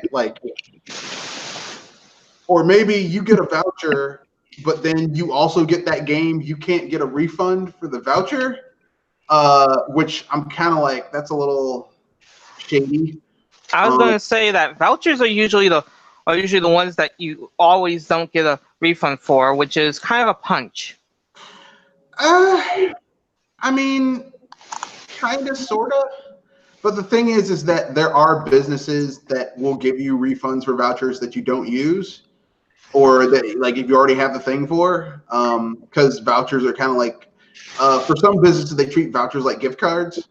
or maybe you get a voucher, but then you also get that game. You can't get a refund for the voucher, which I'm kind of like, that's a little shady. I was going to say that vouchers are usually the ones that you always don't get a refund for, which is kind of a punch. I mean, kind of, sort of. But the thing is that there are businesses that will give you refunds for vouchers that you don't use, or that, like, if you already have the thing for, because vouchers are kind of like, for some businesses, they treat vouchers like gift cards.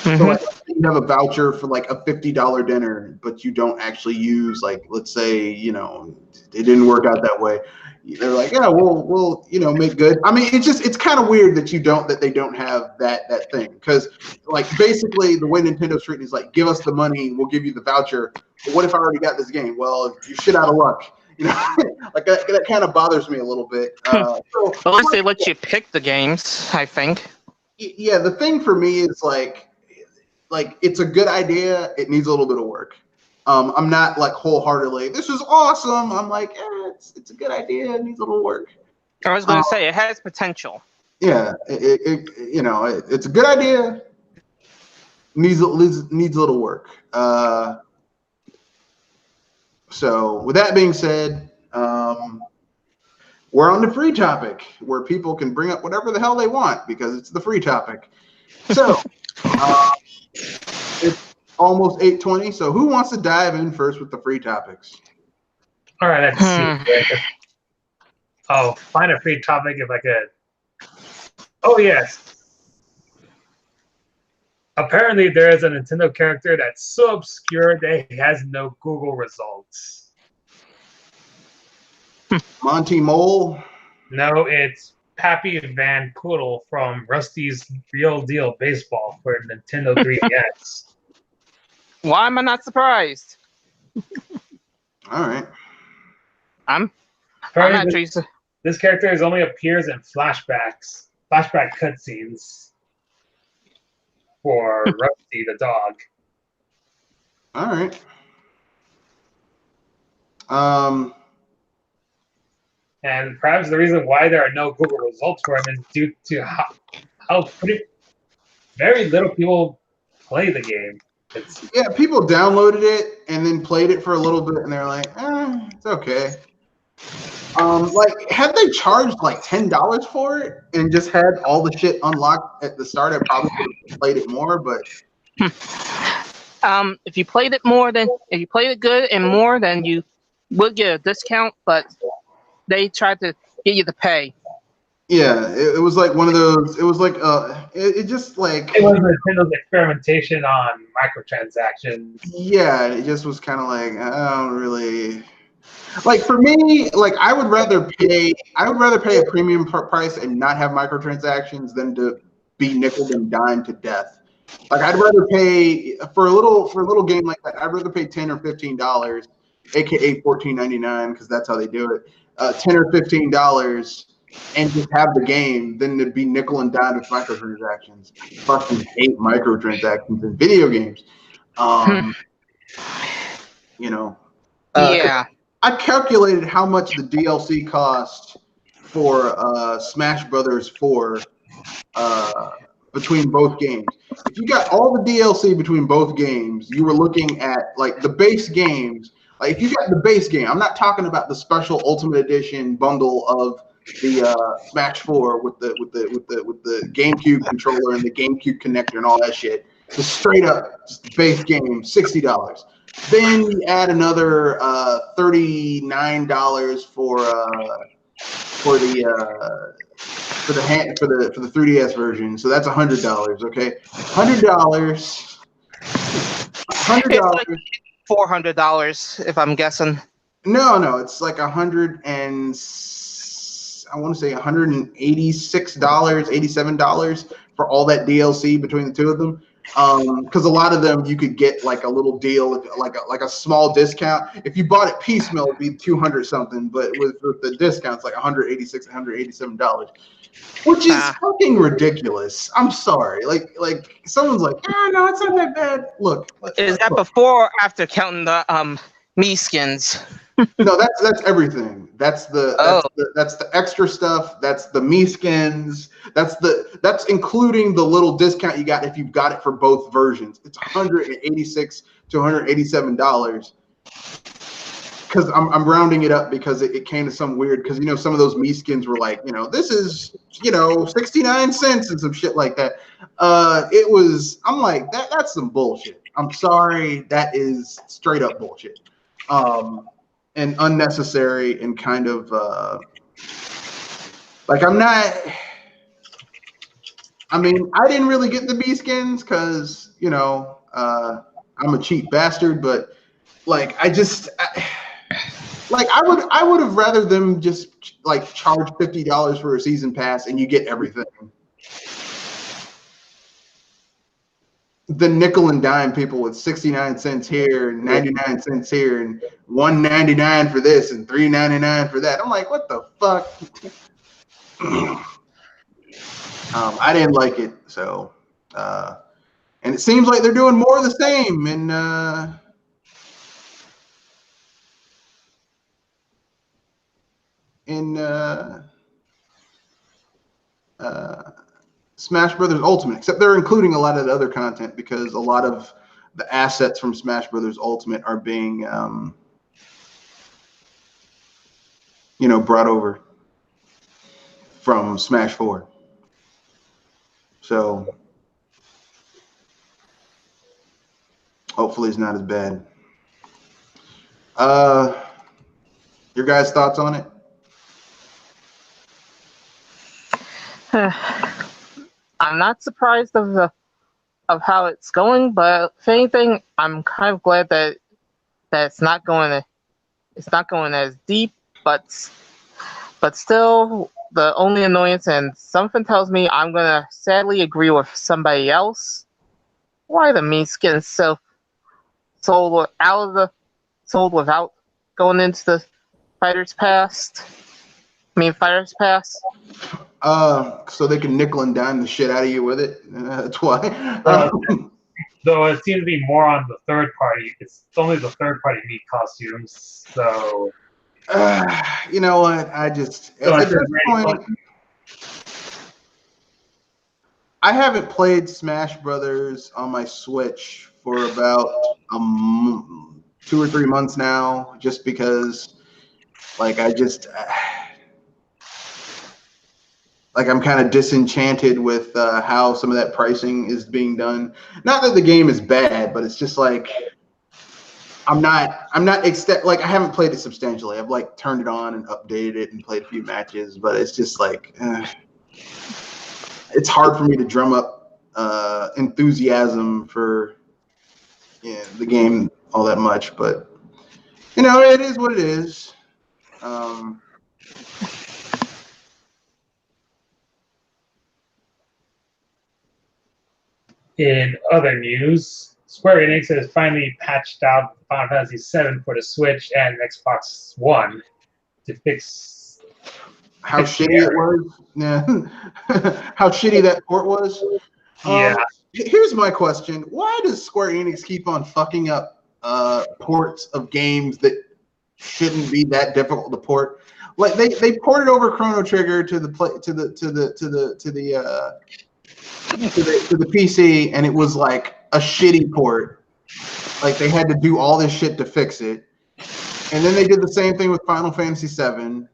So like, you have a voucher for like a $50 dinner, but you don't actually use, like, let's say, it didn't work out that way. They're like, yeah, we'll make good. I mean, it's kind of weird that they don't have that thing, because like basically the way Nintendo's treating is like, give us the money, we'll give you the voucher. But what if I already got this game? Well, you're shit out of luck. Like that kind of bothers me a little bit. At least they let you pick the games, I think. Yeah, the thing for me is like it's a good idea. It needs a little bit of work. I'm not like wholeheartedly, this is awesome. I'm like, it's a good idea. It needs a little work. I was going to say it has potential. Yeah, it's a good idea. Needs a little work. So with that being said, we're on the free topic, where people can bring up whatever the hell they want because it's the free topic. So it's almost 8:20. So who wants to dive in first with the free topics? All right, let's see. Oh, find a free topic if I could. Oh, yes. Apparently, there is a Nintendo character that's so obscure that it has no Google results. Monty Mole? No, it's Pappy Van Poodle from Rusty's Real Deal Baseball for Nintendo 3DS. Why am I not surprised? All right. I'm actually. This character only appears in flashback cutscenes for Rusty the dog. All right. And perhaps the reason why there are no Google results for him is due to how very little people play the game. Yeah, people downloaded it and then played it for a little bit, and they're like, it's okay. Like, had they charged like $10 for it and just had all the shit unlocked at the start, I probably would have played it more. But if you played it good and more, then you would get a discount. But they tried to get you to pay. Yeah, it was like one of those. It was like it just like, it was Nintendo's experimentation on microtransactions. Yeah, it just was kind of like, I don't really like. For me, like, I would rather pay a premium price and not have microtransactions than to be nickeled and dimed to death. Like, I'd rather pay for a little game like that. I'd rather pay $10 or $15, aka $14.99, because that's how they do it. $10 or $15. And just have the game than to be nickel and dime with microtransactions. I fucking hate microtransactions in video games. Yeah. I calculated how much the DLC cost for Smash Brothers 4 between both games. If you got all the DLC between both games, you were looking at like the base games. Like, if you got the base game, I'm not talking about the special Ultimate Edition bundle of the Smash 4 with the GameCube controller and the GameCube connector and all that shit. Just straight up base game, $60. Then you add another $39 for the 3DS version. So that's $100. Okay, $100. Like $400, if I'm guessing. No, it's like I want to say $186, $87 for all that DLC between the two of them. Because a lot of them you could get like a little deal, like a small discount. If you bought it piecemeal, it'd be 200 something, but with the discounts, like $186, $187, which is fucking ridiculous. I'm sorry. Like someone's like, no, it's not that bad. Look, is that before or after counting the me skins? No, that's everything. That's the extra stuff. That's the me skins. That's including the little discount you got if you got it for both versions. It's $186 to $187. Because I'm rounding it up because it came to some weird, because some of those me skins were like, this is 69 cents and some shit like that. I'm like, that's some bullshit. I'm sorry, that is straight up bullshit. And unnecessary and kind of like I didn't really get the B skins because I'm a cheap bastard, but like I would have rather them just like charge $50 for a season pass and you get everything. The nickel and dime people with 69 cents here and 99 cents here and $1.99 for this and $3.99 for that. I'm like, what the fuck? I didn't like it, so and it seems like they're doing more of the same in Smash Brothers Ultimate, except they're including a lot of the other content because a lot of the assets from Smash Brothers Ultimate are being, brought over from Smash 4. So hopefully it's not as bad. Your guys' thoughts on it? I'm not surprised of how it's going, but if anything, I'm kind of glad that it's not going as deep, but still, the only annoyance, and something tells me I'm gonna sadly agree with somebody else. Why the me skins sold without going into the Fighter's Pass? So they can nickel and dime the shit out of you with it. That's why. Though it seems to be more on the third party. It's only the third party meat costumes. So. You know what? At this point, I haven't played Smash Brothers on my Switch for about 2 or 3 months now, just because, like, I'm kind of disenchanted with how some of that pricing is being done. Not that the game is bad, but it's just like I'm not like I haven't played it substantially. I've like turned it on and updated it and played a few matches, but it's just like it's hard for me to drum up enthusiasm for the game all that much. But it is what it is. In other news, Square Enix has finally patched out Final Fantasy VII for the Switch and Xbox One to fix how shitty it was. Yeah, how shitty that port was. Yeah. Here's my question: why does Square Enix keep on fucking up ports of games that shouldn't be that difficult to port? Like they ported over Chrono Trigger to the PC, and it was like a shitty port. Like they had to do all this shit to fix it, and then they did the same thing with Final Fantasy VII,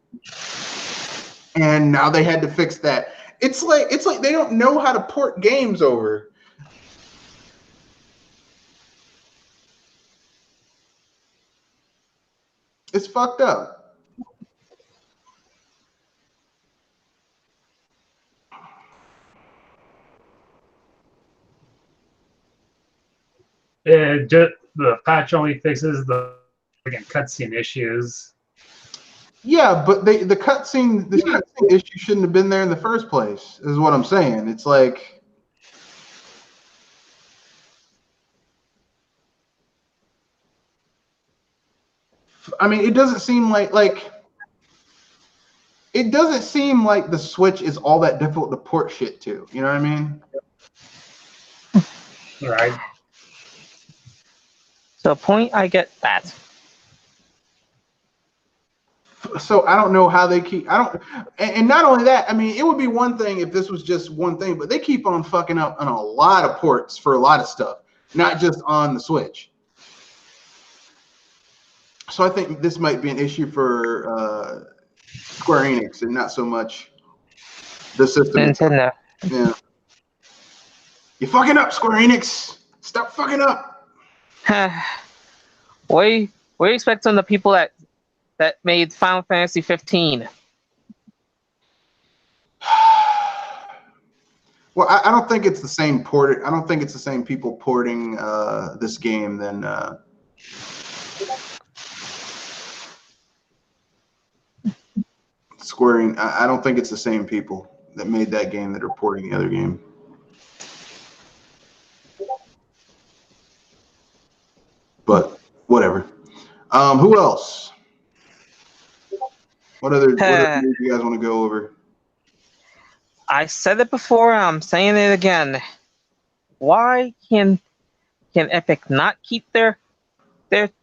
and now they had to fix that. It's like they don't know how to port games over. It's fucked up. The patch only fixes the cutscene issues. Yeah, but the cutscene issue shouldn't have been there in the first place, is what I'm saying. It's like I mean, it doesn't seem like it doesn't seem like the Switch is all that difficult to port shit to. You know what I mean? Right. To a point, I get that. So I don't know how they keep. I don't, and not only that. I mean, it would be one thing if this was just one thing, but they keep on fucking up on a lot of ports for a lot of stuff, not just on the Switch. So I think this might be an issue for Square Enix and not so much the system. Nintendo. Yeah. You're fucking up, Square Enix. Stop fucking up. What do you expect from the people that made Final Fantasy 15? Well, I don't think it's the same port. I don't think it's the same people porting this game than Square Enix. I don't think it's the same people that made that game that are porting the other game. But whatever. Who else? What other news you guys want to go over? I said it before. I'm saying it again. Why can Epic not keep their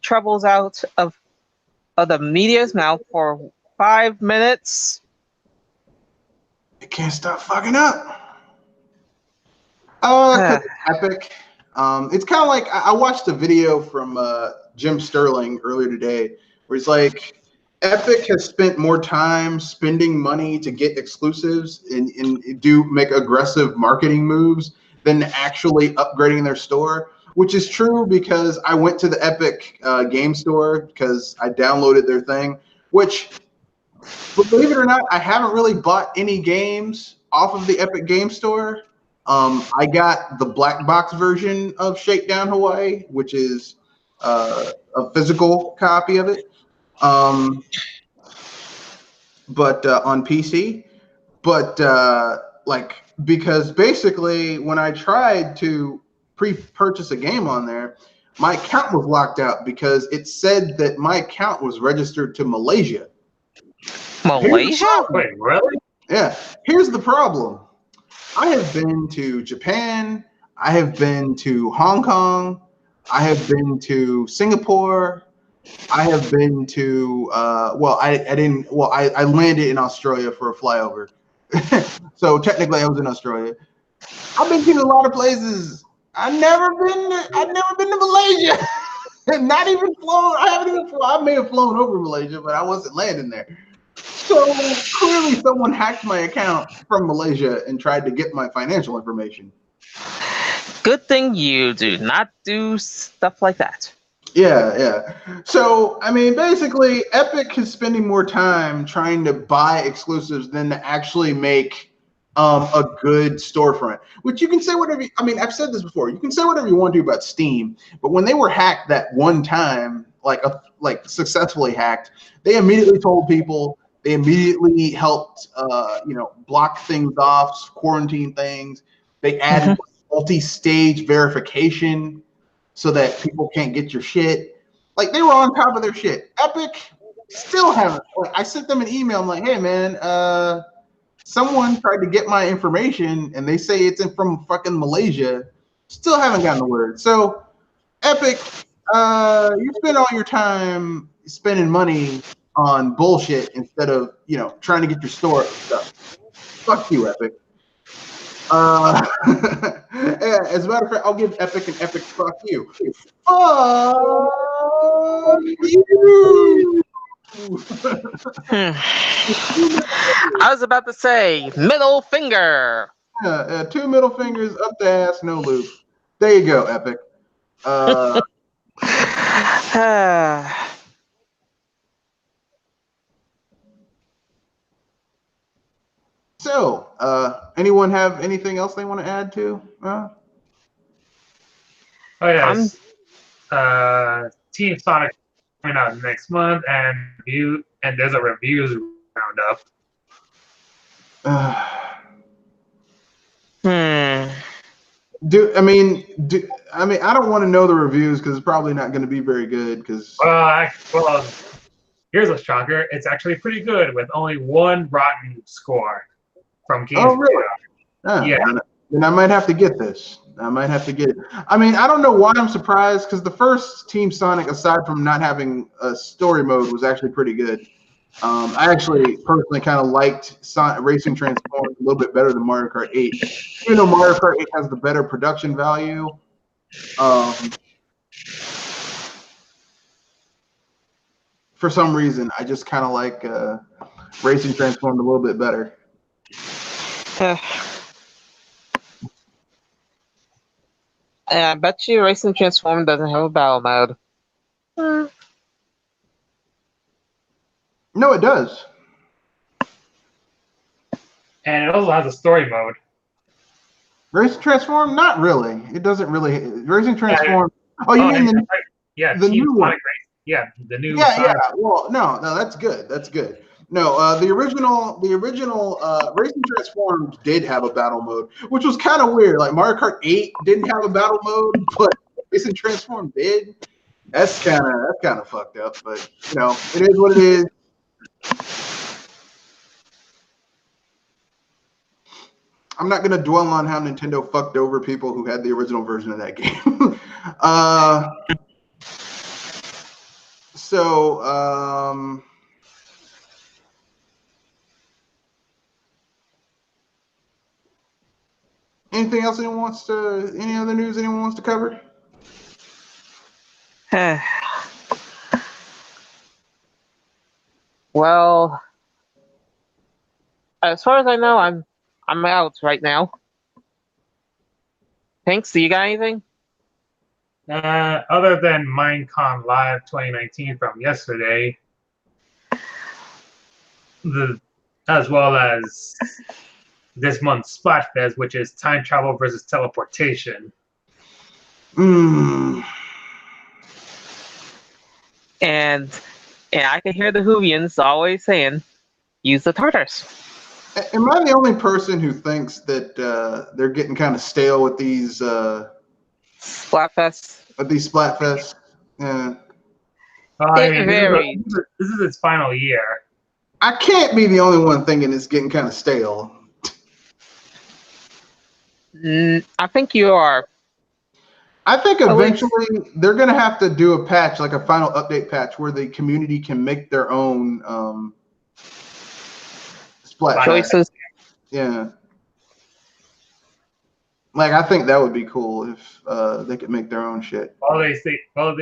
troubles out of the media's mouth for 5 minutes? It can't stop fucking up. 'Cause it's Epic. It's kind of like I watched a video from Jim Sterling earlier today, where he's like, Epic has spent more time spending money to get exclusives and make aggressive marketing moves than actually upgrading their store, which is true because I went to the Epic game store because I downloaded their thing, which, believe it or not, I haven't really bought any games off of the Epic Game Store. I got the black box version of Shakedown Hawaii, which is a physical copy of it, but on PC. But because basically when I tried to pre-purchase a game on there, my account was locked out because it said that my account was registered to Malaysia. Malaysia? Wait, really? Yeah. Here's the problem. I have been to Japan. I have been to Hong Kong. I have been to Singapore. I have been to I landed in Australia for a flyover. So technically I was in Australia. I've been to a lot of places. I've never been to Malaysia. Not even flown. I haven't even flown. I may have flown over Malaysia, but I wasn't landing there. So clearly someone hacked my account from Malaysia and tried to get my financial information. Good thing you do not do stuff like that. Yeah. So, I mean, basically, Epic is spending more time trying to buy exclusives than to actually make a good storefront. Which you can say whatever. I've said this before. You can say whatever you want to about Steam, but when they were hacked that one time, like successfully hacked, they immediately told people. They immediately helped, block things off, quarantine things. They added multi-stage verification so that people can't get your shit. Like, they were on top of their shit. Epic still haven't. I sent them an email. I'm like, hey, man, someone tried to get my information, and they say it's from fucking Malaysia. Still haven't gotten the word. So, Epic, you spend all your time spending money on bullshit instead of trying to get your store up and stuff. Fuck you, Epic. As a matter of fact, I'll give Epic an epic fuck you. Fuck you. I was about to say middle finger. Yeah, 2 middle fingers up the ass, no loop. There you go, Epic. So, anyone have anything else they want to add to? Oh yes. Team Sonic coming out next month, and there's a reviews roundup. I don't want to know the reviews because it's probably not going to be very good. Because here's a shocker. It's actually pretty good with only one rotten score from Games. Oh, really? Yeah. Then I might have to get this. I might have to get it. I mean, I don't know why I'm surprised, because the first Team Sonic, aside from not having a story mode, was actually pretty good. I actually personally kind of liked Racing Transformed a little bit better than Mario Kart 8. Even though Mario Kart 8 has the better production value, for some reason, I just kind of like Racing Transformed a little bit better. I bet you Racing Transform doesn't have a battle mode. No, it does. And it also has a story mode. Racing Transform? Not really. It doesn't really. Racing Transform. Oh, you mean the new one? Yeah, the new. Yeah. Well, no, that's good. That's good. No, the original Racing Transformed did have a battle mode, which was kind of weird. Like Mario Kart 8 didn't have a battle mode, but Racing Transformed did. That's kind of fucked up, but you know, it is what it is. I'm not gonna dwell on how Nintendo fucked over people who had the original version of that game. Anything else any other news anyone wants to cover? Well, as far as I know, I'm out right now. Thanks. Do you got anything? Other than Minecon Live 2019 from yesterday, as well as this month's Splatfest, which is time travel versus teleportation. And I can hear the Whovians always saying, use the Tartars. Am I the only person who thinks that they're getting kind of stale with these Splatfests? With these Splatfests? Yeah. This is its final year. I can't be the only one thinking it's getting kind of stale. I think you are. I think eventually they're going to have to do a patch, like a final update patch, where the community can make their own Splat choices. Yeah. Like, I think that would be cool if they could make their own shit. Well, they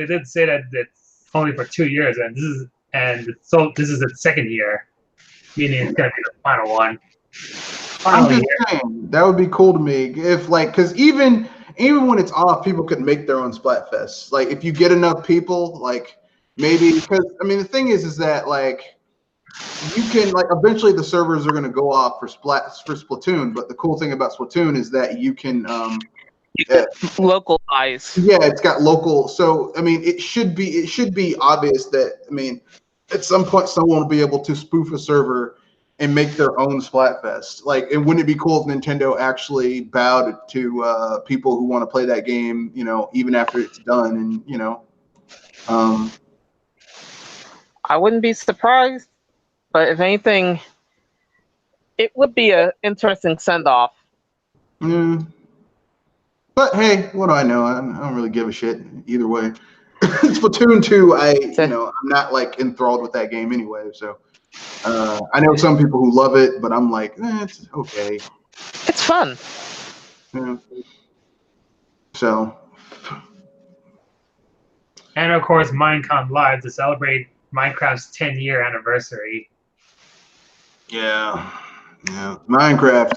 did say that it's only for 2 years, and this is its second year, meaning it's gonna be the final one. I'm just saying that would be cool to me if, like, because even when it's off, people could make their own Splatfests. Like, if you get enough people, like, maybe, because I mean the thing is that, like, you can, like, eventually the servers are going to go off for Splatoon, but the cool thing about Splatoon is that you can localize. Yeah, it's got local. So I mean, it should be obvious that, I mean, at some point someone will be able to spoof a server and make their own Splatfest. Like, and wouldn't it be cool if Nintendo actually bowed to people who want to play that game, you know, even after it's done, and you know, I wouldn't be surprised. But if anything, it would be an interesting send-off. But hey, what do I know? I don't really give a shit either way. Splatoon 2, I'm not like enthralled with that game anyway. So I know some people who love it, but I'm like, it's okay. It's fun. Yeah. So. And of course, Minecon Live to celebrate Minecraft's 10-year anniversary. Yeah, Minecraft.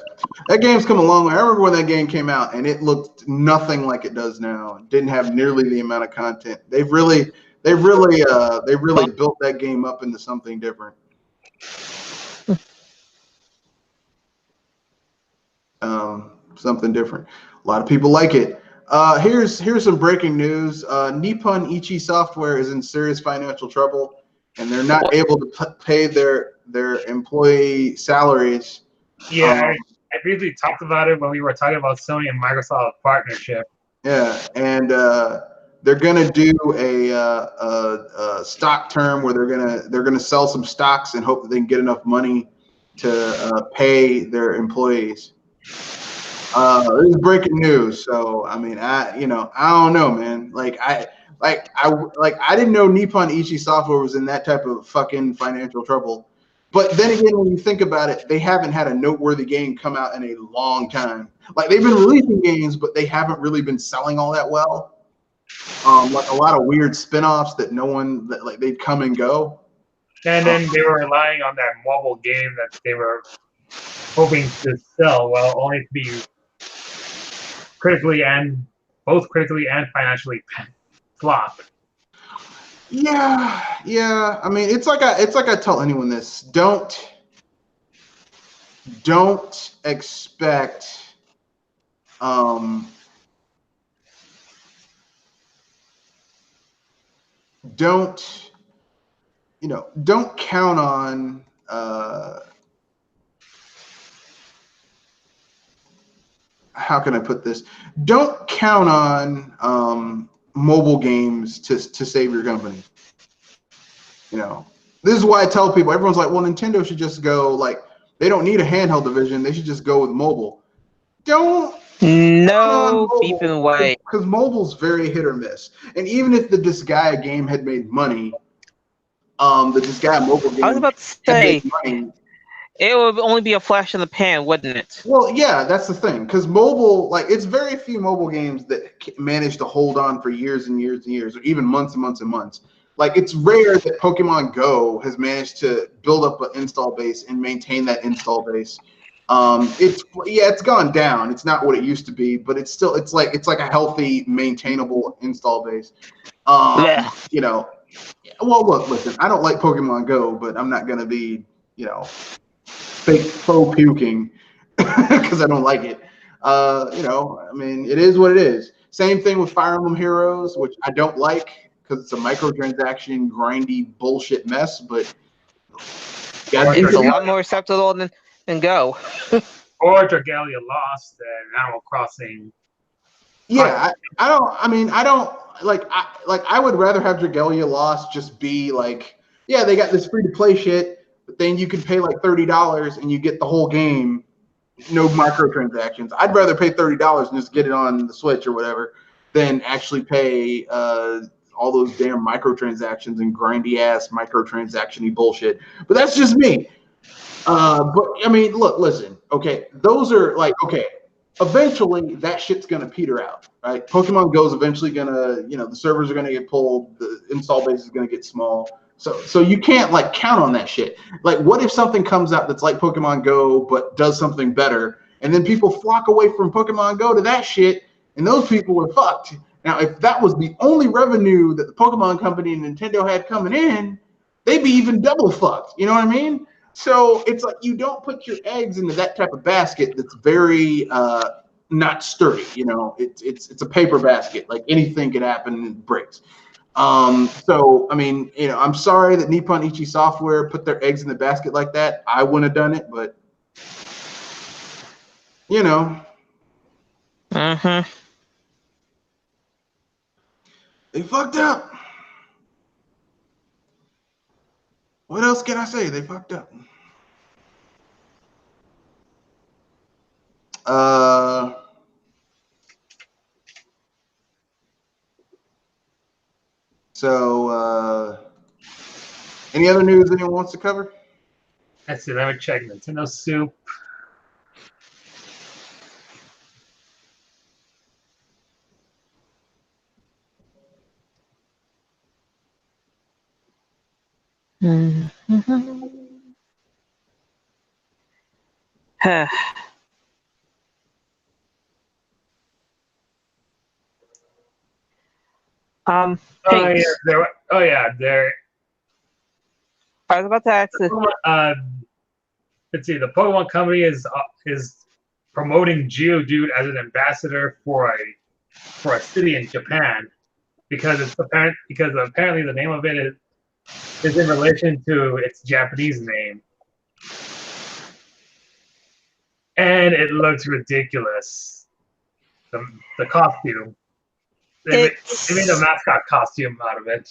That game's come a long way. I remember when that game came out, and it looked nothing like it does now. It didn't have nearly the amount of content. They really built that game up into something different. Something different. A lot of people like it. Here's some breaking news. Nippon Ichi Software is in serious financial trouble, and they're not able to pay their employee salaries. Yeah, I briefly talked about it when we were talking about Sony and Microsoft partnership. Yeah, and they're gonna do a stock term where they're gonna sell some stocks and hope that they can get enough money to pay their employees. This is breaking news. So I mean, I don't know, man. I didn't know Nippon Ichi Software was in that type of fucking financial trouble. But then again, when you think about it, they haven't had a noteworthy game come out in a long time. Like they've been releasing games, but they haven't really been selling all that well. Like a lot of weird spin-offs that they'd come and go. And then they were relying on that mobile game that they were hoping to sell, well, only to be both critically and financially flop. Yeah. I mean, it's like I tell anyone this: don't expect don't count on how can I put this? Don't count on mobile games to save your company. This is why I tell people, everyone's like, well, Nintendo should just go, like, they don't need a handheld division, they should just go with mobile. Don't beep in the way. Because mobile's very hit or miss. And even if the Disgaea game had made money, the Disgaea mobile game I was about to say, money, it would only be a flash in the pan, wouldn't it? Well, yeah, that's the thing. Because mobile, like, it's very few mobile games that manage to hold on for years and years and years, or even months and months and months. Like, it's rare that Pokemon Go has managed to build up an install base and maintain that install base. It's gone down. It's not what it used to be, but it's like a healthy, maintainable install base. Yeah. Well, look, listen, I don't like Pokemon Go, but I'm not gonna be, faux puking because I don't like it. I mean, it is what it is. Same thing with Fire Emblem Heroes, which I don't like because it's a microtransaction, grindy bullshit mess. But it's a lot more acceptable than Go. Or Dragalia Lost and Animal Crossing. Yeah, I would rather have Dragalia Lost just be like, yeah, they got this free to play shit, but then you can pay like $30 and you get the whole game, no microtransactions. I'd rather pay $30 and just get it on the Switch or whatever than actually pay all those damn microtransactions and grindy ass microtransaction-y bullshit. But that's just me. But I mean, listen, okay, those are like, okay, eventually that shit's gonna peter out, right? Pokemon Go is eventually gonna, the servers are gonna get pulled, the install base is gonna get small. So you can't like count on that shit. Like, what if something comes out that's like Pokemon Go but does something better, and then people flock away from Pokemon Go to that shit, and those people are fucked. Now, if that was the only revenue that the Pokemon company and Nintendo had coming in, they'd be even double fucked. You know what I mean? So it's like you don't put your eggs into that type of basket that's very not sturdy. It's a paper basket. Like anything could happen and it breaks. So I mean, I'm sorry that Nippon Ichi Software put their eggs in the basket like that. I wouldn't have done it, but they fucked up. What else can I say? They fucked up. So any other news anyone wants to cover? Let's see, let me check Nintendo Soup. There. I was about to ask this. Let's see. The Pokemon Company is promoting Geodude as an ambassador for a city in Japan because apparently the name of it is in relation to its Japanese name, and it looks ridiculous. The costume. They made a mascot costume out of it.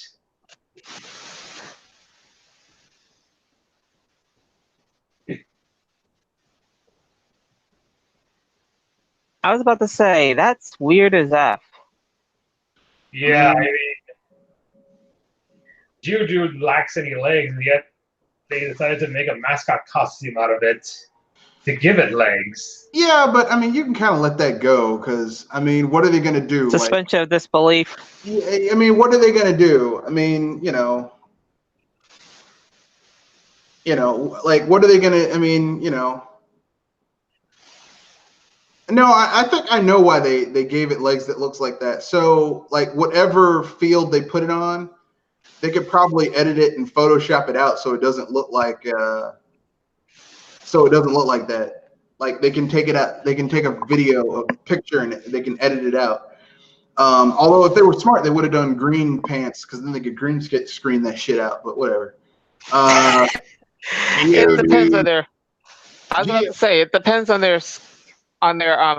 I was about to say, that's weird as F. Yeah, I mean, Geodude lacks any legs, and yet they decided to make a mascot costume out of it to give it legs. Yeah, but I mean, you can kind of let that go because I mean, what are they going to do? Suspension of disbelief. I mean, what are they going to do? I mean, like, what are they going to? I mean, No, I think I know why they gave it legs that looks like that. So, like, whatever field they put it on, they could probably edit it and Photoshop it out so it doesn't look like that. Like, they can take it out. They can take a video, a picture, and they can edit it out. Although if they were smart, they would have done green pants because then they could green screen that shit out. But whatever. It depends on their. I was about to say it depends on their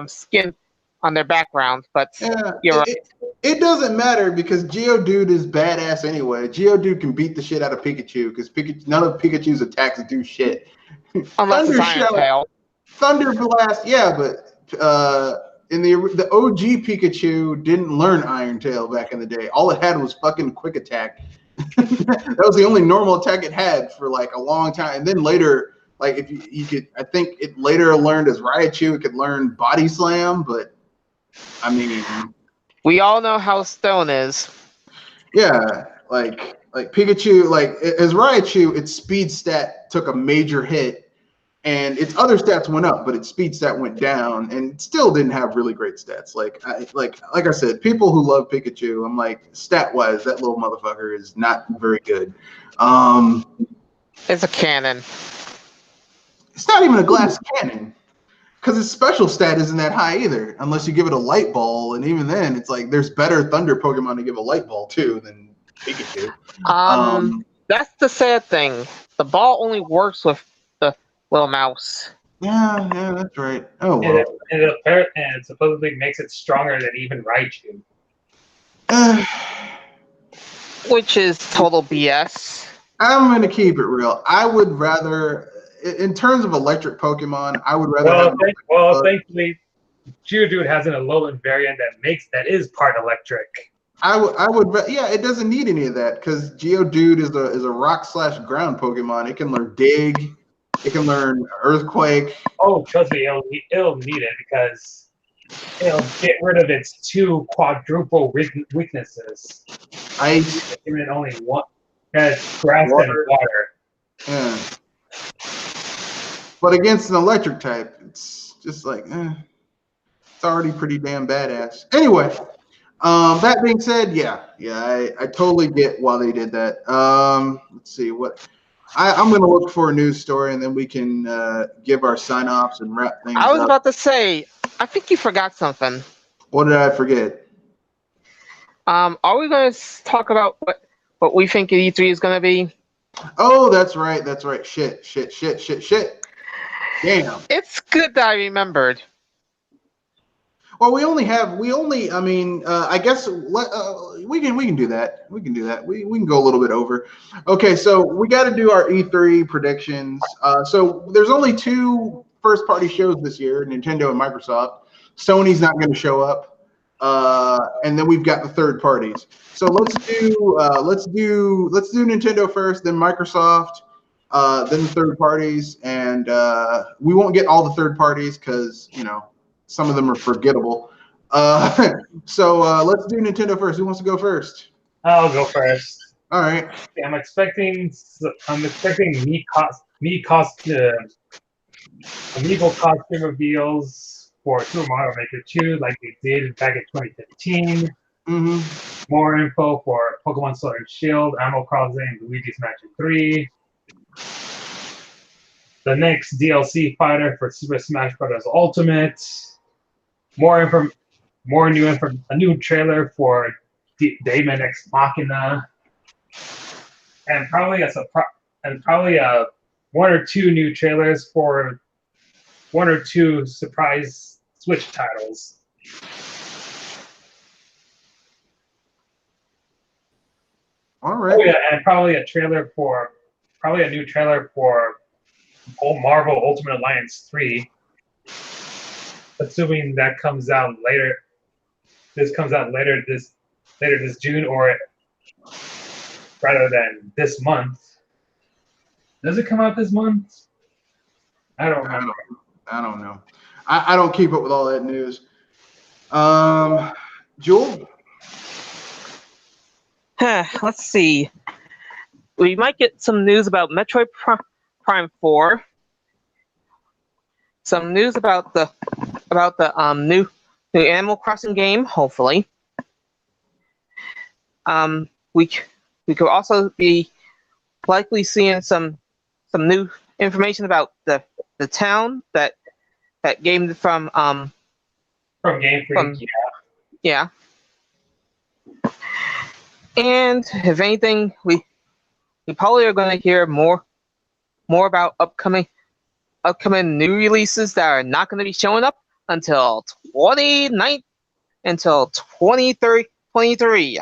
skin, on their background. But Yeah, you're right. It doesn't matter because Geodude is badass anyway. Geodude can beat the shit out of Pikachu because none of Pikachu's attacks do shit. Unless it's Iron Tail. Thunder Blast, yeah, but in the OG Pikachu didn't learn Iron Tail back in the day. All it had was fucking Quick Attack. That was the only normal attack it had for like a long time. And then later, like if you could, I think it later learned as Raichu, it could learn Body Slam, but I mean, we all know how Stone is. Yeah, like Pikachu, like as Raichu, its speed stat took a major hit, and its other stats went up, but its speed stat went down, and it still didn't have really great stats. Like I said, people who love Pikachu, I'm like, stat wise, that little motherfucker is not very good. It's a cannon. It's not even a glass cannon. Because its special stat isn't that high either, unless you give it a light ball, and even then, it's like there's better Thunder Pokemon to give a light ball to than Pikachu. That's the sad thing. The ball only works with the little mouse. Yeah, that's right. Oh well. And it supposedly makes it stronger than even Raichu. Which is total BS. I'm gonna keep it real. I would rather. In terms of electric Pokemon, I would rather. Thankfully, Geodude has an Alolan variant that is part electric. I would. Yeah, it doesn't need any of that because Geodude is a rock/ground Pokemon. It can learn Dig. It can learn Earthquake. Oh, trust me, it'll need it because it'll get rid of its two quadruple weaknesses. Ice. Giving it only one. That's grass and water. Yeah. But against an electric type, it's just like, it's already pretty damn badass. Anyway, that being said, I totally get why they did that. Let's see what I'm going to look for a news story, and then we can give our sign-offs and wrap things up. I was about to say, I think you forgot something. What did I forget? Are we going to talk about what we think E3 is going to be? Oh, that's right. Shit. Damn. It's good that I remembered. Well, I mean, I guess we can do that. We can go a little bit over. Okay, so we got to do our E3 predictions. So there's only two first-party shows this year, Nintendo and Microsoft. Sony's not going to show up, and then we've got the third parties. So let's do Nintendo first, then Microsoft, then the third parties, and we won't get all the third parties because some of them are forgettable. So let's do Nintendo first. Who wants to go first? I'll go first. All right. I'm expecting amiibo costume reveals for Super Mario Maker 2, like they did back in 2015. Mm-hmm. More info for Pokemon Sword and Shield, Animal Crossing, and Luigi's Mansion 3. The next DLC fighter for Super Smash Bros. Ultimate. A new trailer for Daemon X Machina, and probably one or two new trailers for one or two surprise Switch titles. All right. Oh yeah, and probably a new trailer for Marvel Ultimate Alliance 3. Assuming that comes out later. This comes out later this June, or rather than this month. Does it come out this month? I don't remember. I don't know. I don't keep up with all that news. Jewel? Let's see. We might get some news about Metroid Prime 4. Some news about the new Animal Crossing game, hopefully. We could also be likely seeing some new information about the town that game from Game Freak. Yeah. And if anything, we probably are going to hear more about upcoming new releases that are not going to be showing up until 2023.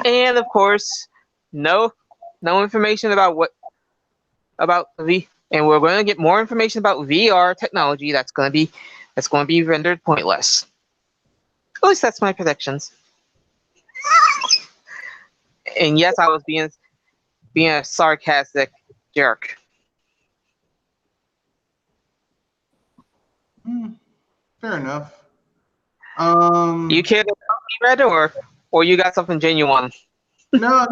And of course, no information about and we're going to get more information about VR technology that's going to be rendered pointless. At least that's my predictions. And yes, I was being a sarcastic jerk. Fair enough. You care to read or you got something genuine? No.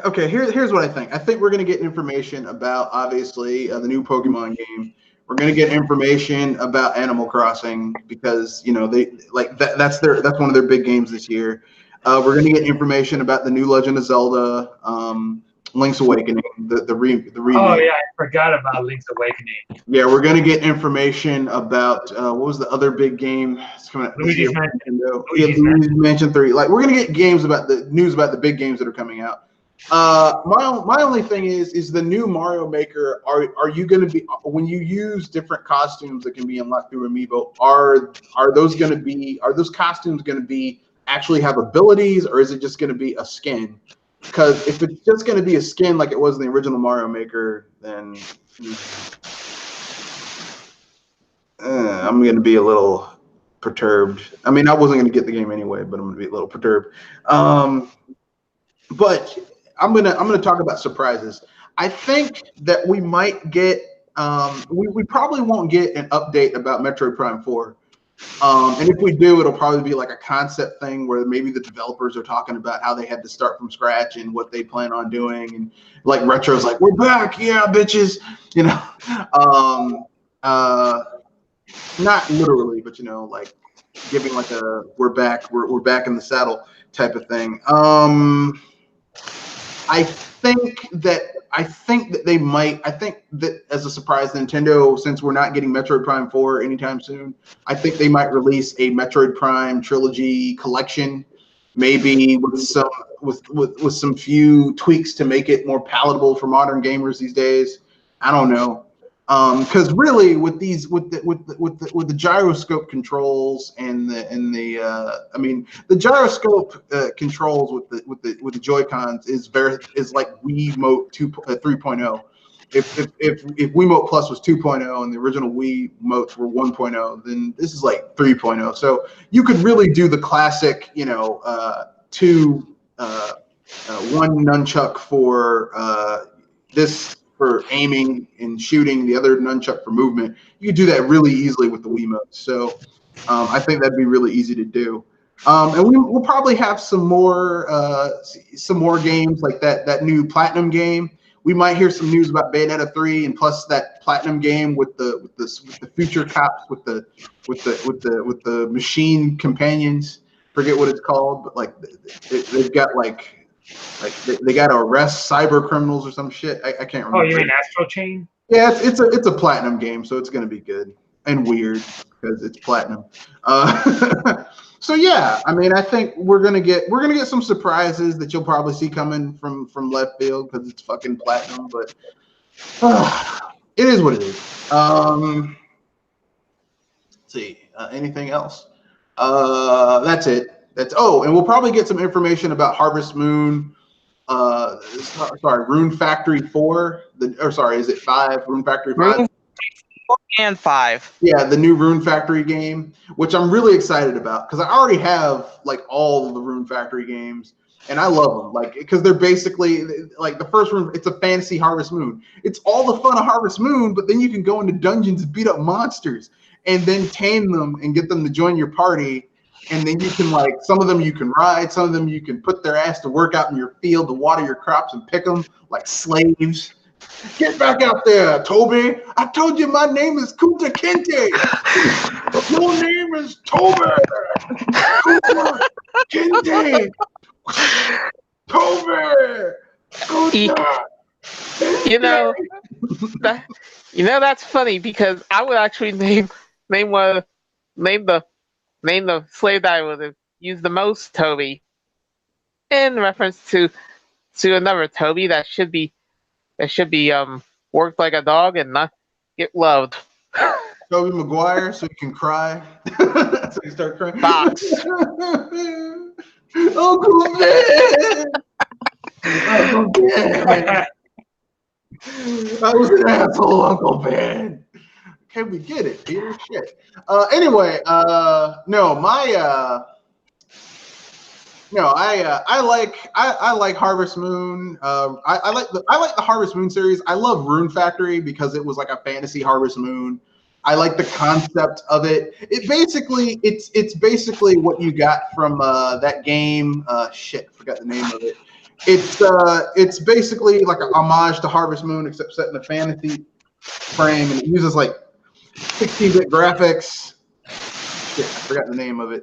Okay, here's what I think. I think we're gonna get information about obviously the new Pokemon game. We're gonna get information about Animal Crossing because they like that's one of their big games this year. We're gonna get information about the new Legend of Zelda, Link's Awakening, the remake. Oh yeah, I forgot about Link's Awakening. Yeah, we're gonna get information about what was the other big game that's coming out this year? Luigi's Mansion 3. Like we're gonna get news about the big games that are coming out. My only thing is the new Mario Maker. Are you gonna be when you use different costumes that can be unlocked through Amiibo? Are those costumes gonna be actually have abilities, or is it just gonna be a skin? Because if it's just going to be a skin like it was in the original Mario Maker, then I'm going to be a little perturbed. I mean, I wasn't going to get the game anyway, but I'm going to be a little perturbed. But I'm gonna talk about surprises. I think that we might get we probably won't get an update about Metroid Prime 4. And if we do, it'll probably be like a concept thing where maybe the developers are talking about how they had to start from scratch and what they plan on doing. And like Retro's like, we're back, yeah, bitches, not literally, but like giving like a we're back in the saddle type of thing. I think that they might. I think that as a surprise, Nintendo, since we're not getting Metroid Prime 4 anytime soon, I think they might release a Metroid Prime trilogy collection, maybe with some few tweaks to make it more palatable for modern gamers these days. I don't know, because really with the gyroscope controls and the gyroscope controls with the Joy-Cons is like Wiimote 3.0. If Wiimote Plus was 2.0 and the original Wiimotes were 1.0, then this is like 3.0. So you could really do the classic, one nunchuck for this for aiming and shooting, the other nunchuck for movement. You could do that really easily with the Wiimote. So I think that'd be really easy to do. And we'll probably have some more games like that new Platinum game. We might hear some news about Bayonetta 3 and plus that Platinum game with the future cops with the machine companions. Forget what it's called, but like they've got they got to arrest cyber criminals or some shit. I can't remember. Oh, you mean Astral Chain? Yeah, it's a Platinum game, so it's gonna be good and weird because it's Platinum. So yeah, I mean, I think we're gonna get some surprises that you'll probably see coming from left field because it's fucking Platinum. But it is what it is. Let's see, anything else? That's it. And we'll probably get some information about Harvest Moon. Rune Factory 4. Is it 5? Rune Factory 5. Rune 4 and 5. Yeah, the new Rune Factory game, which I'm really excited about because I already have like all of the Rune Factory games, and I love them. Like because they're basically like the first one. It's a fantasy Harvest Moon. It's all the fun of Harvest Moon, but then you can go into dungeons and beat up monsters, and then tame them and get them to join your party. And then you can some of them you can ride, some of them you can put their ass to work out in your field to water your crops and pick them like slaves. Get back out there, Toby. I told you my name is Kunta Kinte. Your name is Toby. Kunta Kinte. Toby. Kunta Kinte. That's funny because I would actually name the slave that I would have used the most, Toby, in reference to another Toby that should be worked like a dog and not get loved. Toby Maguire, so you can cry. So you start crying. Fox. Uncle Ben. Uncle Ben. I was an asshole, Uncle Ben. Can we get it, Peter? Shit. Anyway, I like Harvest Moon. I like the Harvest Moon series. I love Rune Factory because it was like a fantasy Harvest Moon. I like the concept of it. It's basically what you got from that game. Forgot the name of it. It's basically like a homage to Harvest Moon except set in a fantasy frame, and it uses like 16-bit graphics. Shit, I forgot the name of it.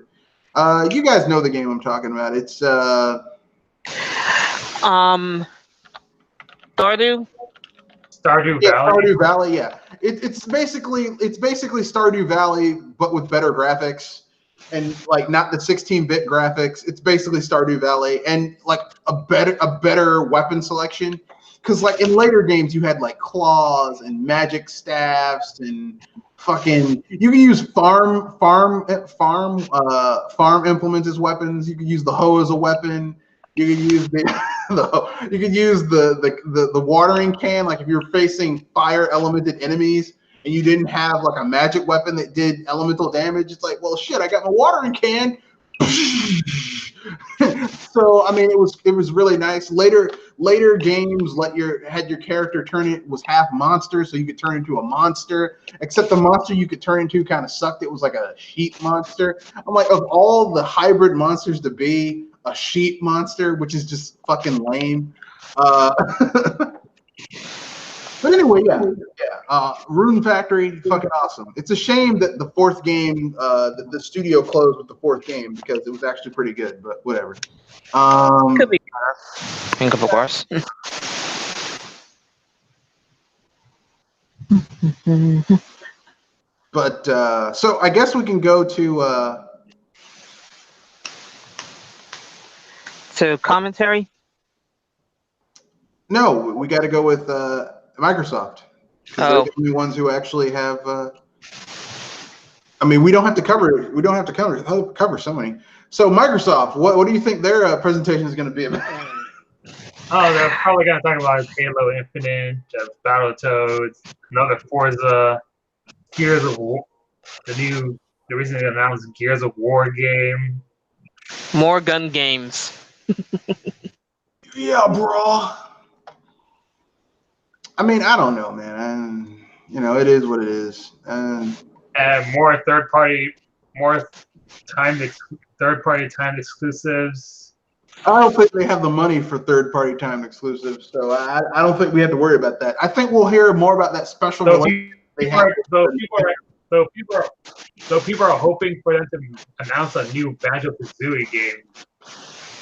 You guys know the game I'm talking about. It's Stardew. Stardew Valley. Stardew Valley. Yeah, it's basically Stardew Valley, but with better graphics and like not the 16-bit graphics. It's basically Stardew Valley and like a better weapon selection. Because like in later games, you had like claws and magic staffs and fucking. You can use farm implements as weapons. You can use the hoe as a weapon. You can use the watering can. Like if you're facing fire elemented enemies and you didn't have like a magic weapon that did elemental damage, it's like, well, shit, I got my watering can. So I mean, it was really nice. Later games had your character was half monster, so you could turn into a monster. Except the monster you could turn into kind of sucked. It was like a sheep monster. I'm like, of all the hybrid monsters to be, a sheep monster, which is just fucking lame. But anyway, yeah. Rune Factory, fucking awesome. It's a shame that the fourth game, the studio closed with the fourth game because it was actually pretty good, but whatever. Could be better. Think of course. But so I guess we can go to commentary. No, we got to go with Microsoft. They're the only ones who actually have. I mean, we don't have to cover. We don't have to cover so many. So Microsoft, what do you think their presentation is going to be about? Oh, they're probably going to talk about Halo Infinite, Battletoads, another Forza, Gears of War, the recently announced Gears of War game. More gun games. Yeah, bro. I mean, I don't know, man. It is what it is. And more third-party timed exclusives. I don't think they have the money for third-party timed exclusives, so I don't think we have to worry about that. I think we'll hear more about that special. So people are hoping for them to announce a new Banjo-Kazooie game.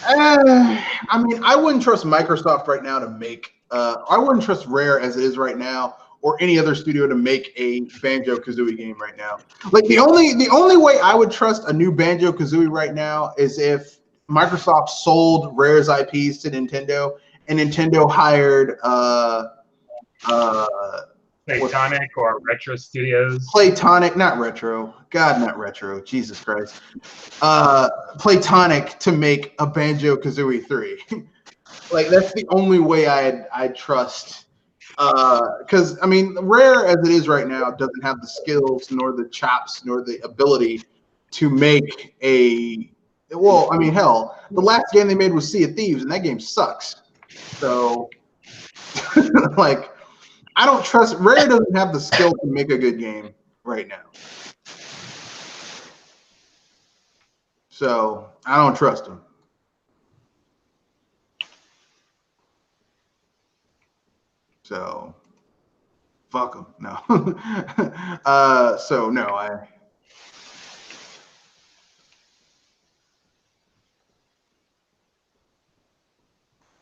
I mean, I wouldn't trust Microsoft right now to make. I wouldn't trust Rare as it is right now, or any other studio to make a Banjo-Kazooie game right now. Like the only way I would trust a new Banjo-Kazooie right now is if Microsoft sold Rare's IPs to Nintendo, and Nintendo hired Platonic or Retro Studios. Platonic, not retro. God, not retro. Jesus Christ. Platonic to make a Banjo-Kazooie 3. Like, that's the only way I'd trust. Because, I mean, Rare as it is right now doesn't have the skills, nor the chops, nor the ability to make a... Well, I mean, hell, the last game they made was Sea of Thieves, and that game sucks. So, like, I don't trust... Rare doesn't have the skill to make a good game right now. So, I don't trust them. So, fuck them. No. So, no,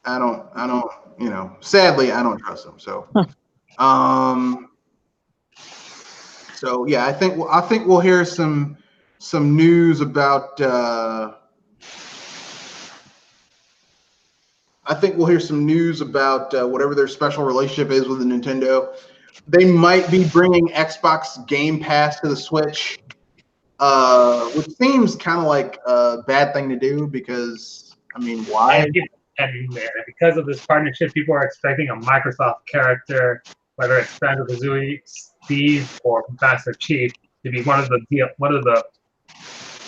I don't, you know, sadly, I don't trust them. So, so yeah, I think we'll hear some news about, whatever their special relationship is with Nintendo. They might be bringing Xbox Game Pass to the Switch, which seems kind of like a bad thing to do because, I mean, why? And because of this partnership, people are expecting a Microsoft character, whether it's Banjo-Kazooie, Steve, or Master Chief, to be one of the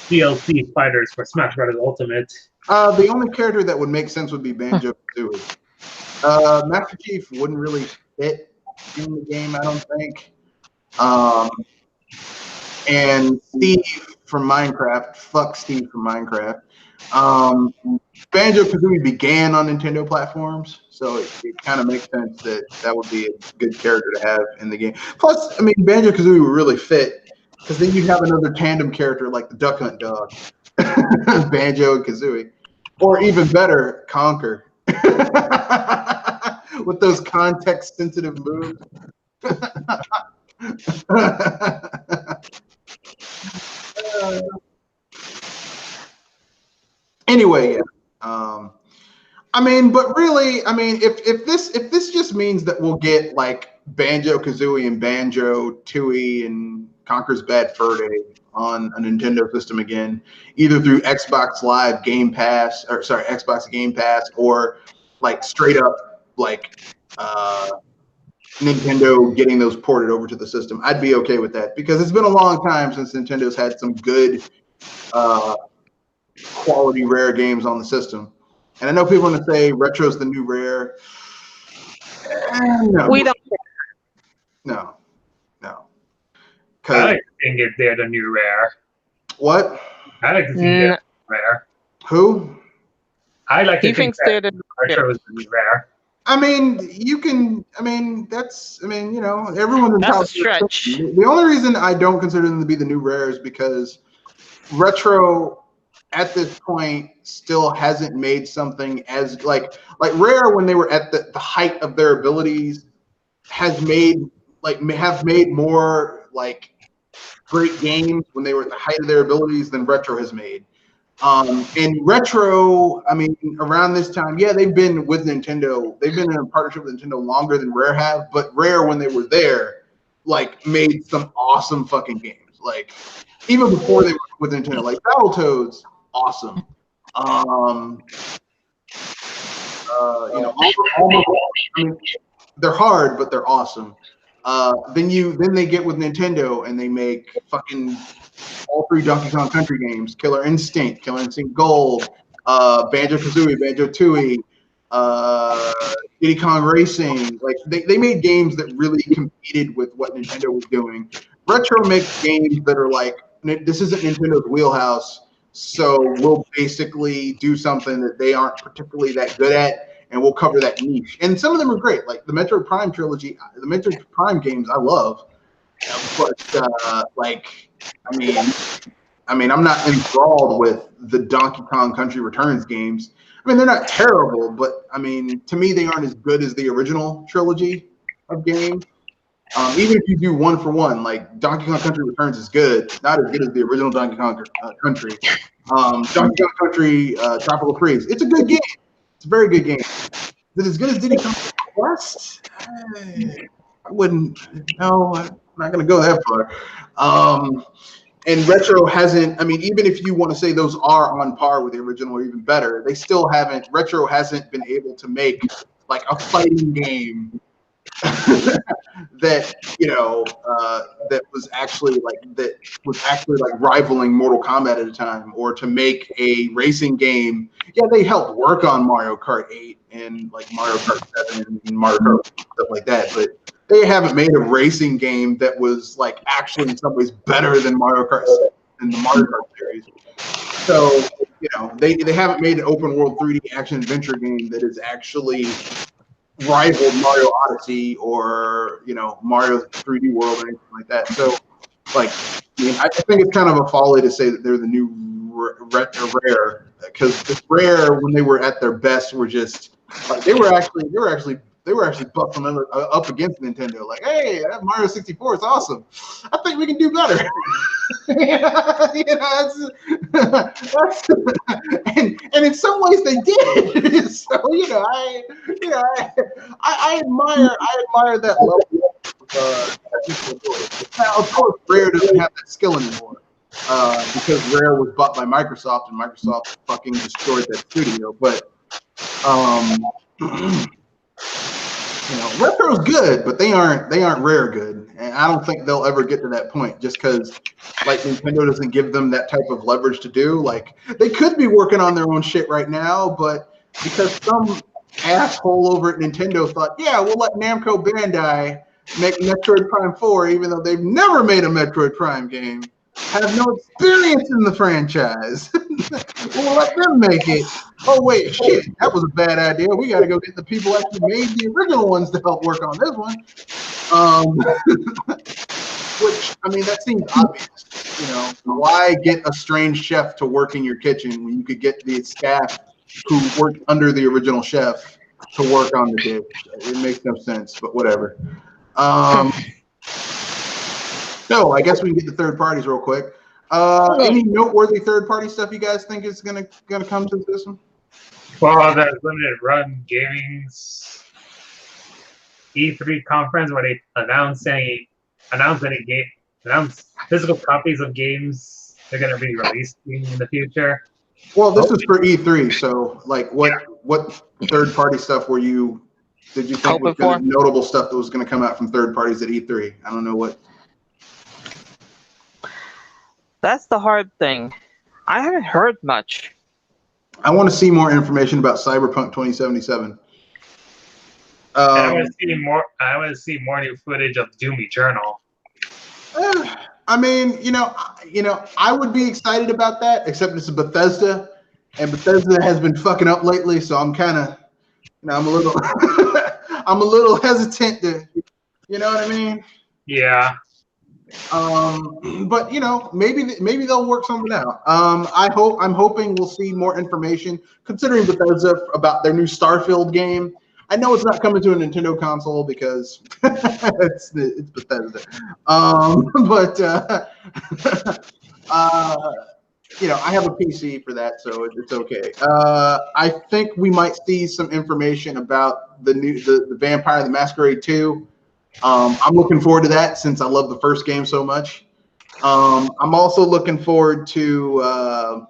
DLC fighters for Smash Bros. Ultimate. The only character that would make sense would be Banjo-Kazooie. Master Chief wouldn't really fit in the game, I don't think. And Steve from Minecraft, fuck Steve from Minecraft. Banjo-Kazooie began on Nintendo platforms, so it kind of makes sense that would be a good character to have in the game. Plus, I mean, Banjo-Kazooie would really fit, because then you'd have another tandem character like the Duck Hunt dog, Banjo and Kazooie. Or even better, Conker. With those context-sensitive moves. Anyway, yeah. I mean, but really, I mean, if this just means that we'll get like Banjo-Kazooie and Banjo-Tooie and Conker's Bad Fur Day on a Nintendo system again, either through Xbox Live Game Pass, or sorry, Xbox Game Pass, or like straight up like Nintendo getting those ported over to the system, I'd be okay with that, because it's been a long time since Nintendo's had some good quality Rare games on the system. And I know people are going to say Retro's the new Rare. No. We don't. No. I like to think they're the new Rare. What? I like to think they're Rare. Who? I like to He think thinks they're the Retro is the new Rare. I mean, you can. I mean, that's. I mean, you know, everyone's That's a stretch. The only reason I don't consider them to be the new Rare is because Retro, at this point, still hasn't made something as like Rare, when they were at the height of their abilities, have made more like great games when they were at the height of their abilities than Retro has made. And Retro, I mean, around this time, yeah, they've been with Nintendo. They've been in a partnership with Nintendo longer than Rare have, but Rare, when they were there, like, made some awesome fucking games. Like, even before they were with Nintendo, like Battletoads, awesome. You know, almost, I mean, they're hard, but they're awesome. Then they get with Nintendo and they make fucking all three Donkey Kong Country games: Killer Instinct Gold, Banjo-Kazooie, Banjo-Tooie, Diddy Kong Racing. Like they made games that really competed with what Nintendo was doing. Retro makes games that are like, this isn't Nintendo's wheelhouse, so we'll basically do something that they aren't particularly that good at, and we'll cover that niche. And some of them are great, like the Metroid Prime trilogy, the Metroid Prime games I love, but like, I mean, I'm not enthralled with the Donkey Kong Country Returns games. I mean, they're not terrible, but I mean, to me, they aren't as good as the original trilogy of games. Even if you do one for one, like Donkey Kong Country Returns is good, not as good as the original Donkey Kong Country. Donkey Kong Country Tropical Freeze, it's a good game. It's a very good game. Is it as good as Diddy Kong Quest? wouldn't. No, I'm not going to go that far. And Retro hasn't. I mean, even if you want to say those are on par with the original or even better, they still haven't. Retro hasn't been able to make like a fighting game that that was actually like rivaling Mortal Kombat at a time, or to make a racing game. Yeah, they helped work on Mario Kart 8 and like Mario Kart 7 and Mario Kart stuff like that, but they haven't made a racing game that was like actually in some ways better than Mario Kart in the Mario Kart series. So they haven't made an open world 3D action adventure game that is actually rivaled Mario Odyssey or Mario 3D World or anything like that. So like, I think it's kind of a folly to say that they're the new Rare, because Rare, when they were at their best, were just like they were actually buffing up against Nintendo. Like, hey, that Mario 64 is awesome. I think we can do better. And in some ways they did. So I admire that level of technical ability. Now, of course, Rare doesn't have that skill anymore because Rare was bought by Microsoft, and Microsoft fucking destroyed that studio. But Retro's good, but they aren't Rare good, and I don't think they'll ever get to that point. Just because, like, Nintendo doesn't give them that type of leverage to do. Like, they could be working on their own shit right now, but because some asshole over at Nintendo thought, yeah, we'll let Namco Bandai make Metroid Prime 4, even though they've never made a Metroid Prime game, have no experience in the franchise. We'll let them make it. Oh, wait, shit, that was a bad idea. We got to go get the people who actually made the original ones to help work on this one. Which, I mean, that seems obvious. Why get a strange chef to work in your kitchen when you could get the staff who worked under the original chef to work on the dish? It makes no sense, but whatever. So I guess we can get to third parties real quick. Any noteworthy third party stuff you guys think is gonna come to the system? Well, there's Limited Run Gaming's E3 conference where they announce physical copies of games they're gonna be releasing in the future. Well, this is for E3, so like, what third party stuff did you think was notable stuff that was going to come out from third parties at E3? I don't know what. That's the hard thing. I haven't heard much. I want to see more information about Cyberpunk 2077. I want to see more new footage of Doom Eternal. I mean, I would be excited about that, except it's a Bethesda, and Bethesda has been fucking up lately, so I'm kind of, I'm a little, I'm a little hesitant to, you know what I mean? Yeah. But maybe they'll work something out. I'm hoping we'll see more information, considering Bethesda, about their new Starfield game. I know it's not coming to a Nintendo console because it's Bethesda. But I have a PC for that, so it's okay. I think we might see some information about the Vampire the Masquerade 2. I'm looking forward to that since I love the first game so much. I'm also looking forward to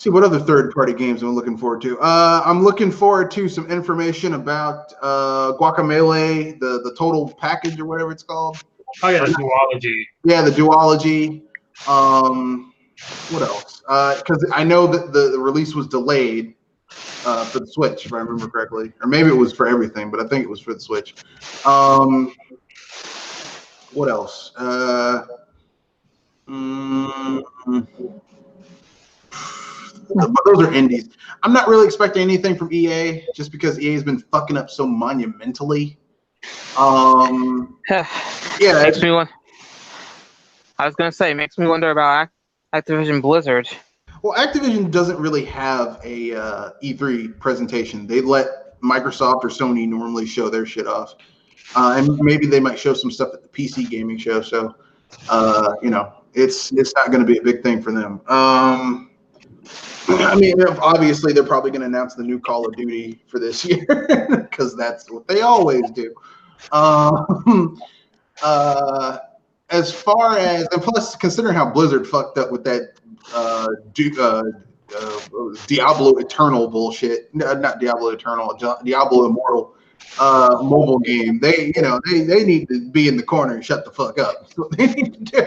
see what other third-party games I'm looking forward to. I'm looking forward to some information about Guacamelee, the total package or whatever it's called. Oh yeah, the duology. Yeah, the duology. What else? Because I know that the release was delayed for the Switch, if I remember correctly, or maybe it was for everything, but I think it was for the Switch. What else? But those are indies. I'm not really expecting anything from EA, just because EA has been fucking up so monumentally. Yeah, makes me wonder. I was gonna say, makes me wonder about Activision Blizzard. Well, Activision doesn't really have a E3 presentation. They let Microsoft or Sony normally show their shit off, and maybe they might show some stuff at the PC gaming show. So, it's not going to be a big thing for them. I mean, obviously, they're probably going to announce the new Call of Duty for this year because that's what they always do. As far as, and plus considering how Blizzard fucked up with that Diablo Eternal bullshit, no, not Diablo Eternal, Diablo Immortal mobile game, they need to be in the corner and shut the fuck up. That's what they need to do.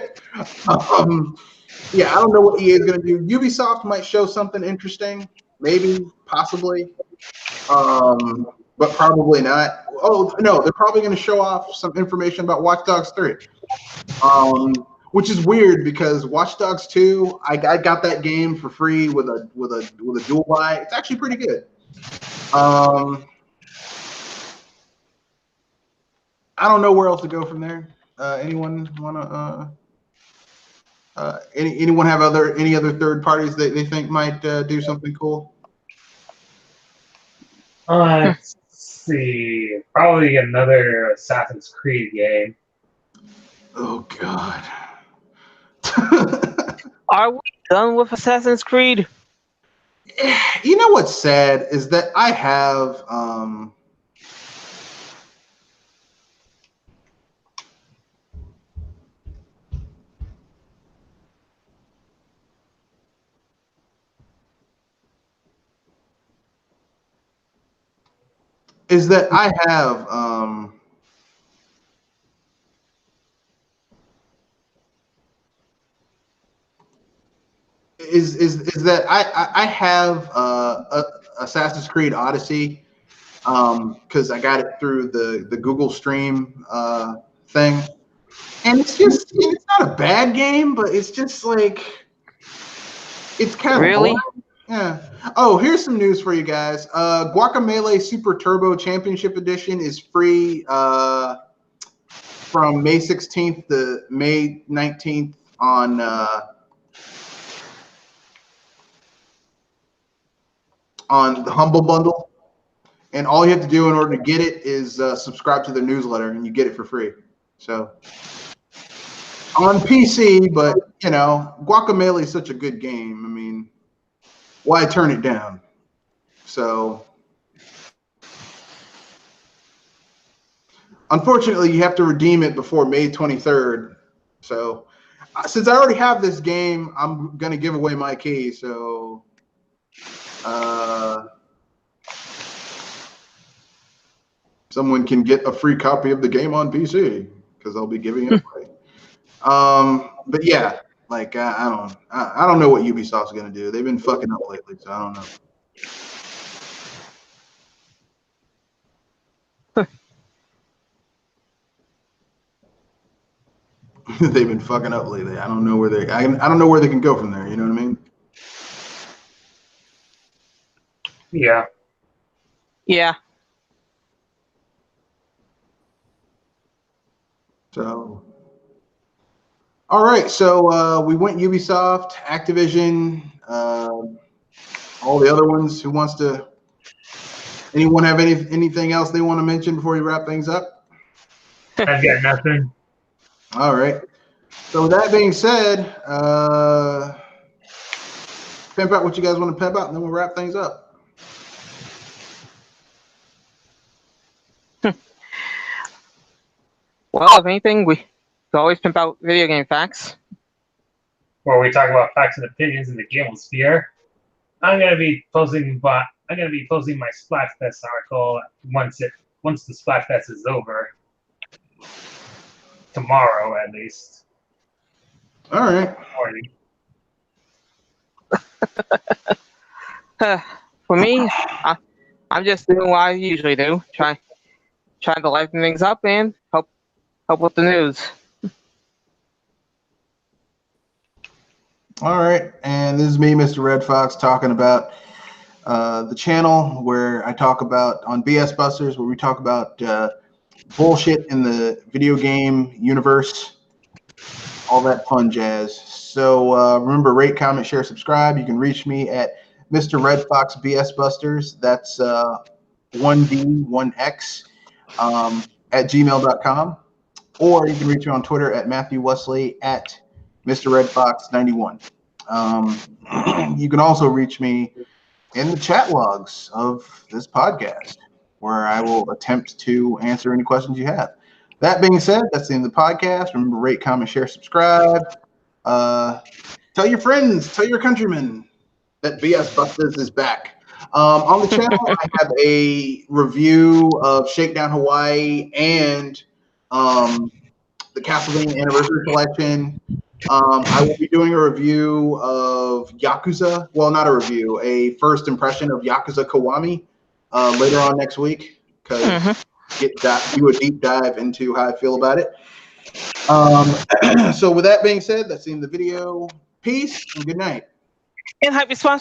Yeah, I don't know what EA is going to do. Ubisoft might show something interesting, maybe, possibly, but probably not. Oh no, they're probably going to show off some information about Watch Dogs 3, which is weird because Watch Dogs 2, I got that game for free with a dual buy. It's actually pretty good. I don't know where else to go from there. Anyone want to? Anyone have any other third parties that they think might do something cool? Let's see. Probably another Assassin's Creed game. Oh God. Are we done with Assassin's Creed? You know what's sad is that I have is that I have is that I have Assassin's Creed Odyssey because I got it through the Google Stream thing, and it's not a bad game, but it's just like it's kind of Really? boring. Yeah. Oh, here's some news for you guys. Guacamelee Super Turbo Championship Edition is free from May 16th to May 19th on the Humble Bundle. And all you have to do in order to get it is subscribe to their newsletter, and you get it for free. So on PC, but Guacamelee is such a good game. I mean, why turn it down? So unfortunately, you have to redeem it before May 23rd. So since I already have this game, I'm gonna give away my key. So someone can get a free copy of the game on PC because I'll be giving it away. But yeah, like I don't know what Ubisoft's gonna do. They've been fucking up lately, so I don't know. They've been fucking up lately. I don't know where I don't know where they can go from there. You know what I mean? Yeah. Yeah. So, all right. So we went Ubisoft, Activision, all the other ones. Who wants to? Anyone have anything else they want to mention before we wrap things up? I've got nothing. All right. So with that being said, pimp out what you guys want to pimp out, and then we'll wrap things up. Well, if anything, we always pimp out video game facts. Where we talk about facts and opinions in the gamosphere. I'm gonna be posting my Splatfest article once the Splatfest is over. Tomorrow, at least. All right. Morning. For me, I'm just doing what I usually do, trying to liven things up and help with the news. All right, and this is me, Mr. Red Fox, talking about the channel where I talk about on BS Busters, where we talk about bullshit in the video game universe, all that fun jazz. So remember, rate, comment, share, subscribe. You can reach me at Mr. Red Fox BS Busters. That's 1D1X at gmail.com. Or you can reach me on Twitter at Matthew Wesley at Mr. Red Fox 91. You can also reach me in the chat logs of this podcast. where I will attempt to answer any questions you have. That being said, that's the end of the podcast. Remember, rate, comment, share, subscribe. Tell your friends, tell your countrymen that BS Busters is back. On the channel, I have a review of Shakedown Hawaii and the Castlevania Anniversary Collection. I will be doing a review of Yakuza. Well, not a review, a first impression of Yakuza Kiwami later on next week, because do a deep dive into how I feel about it. So with that being said, that's the end of the video. Peace and good night. And happy sponsor.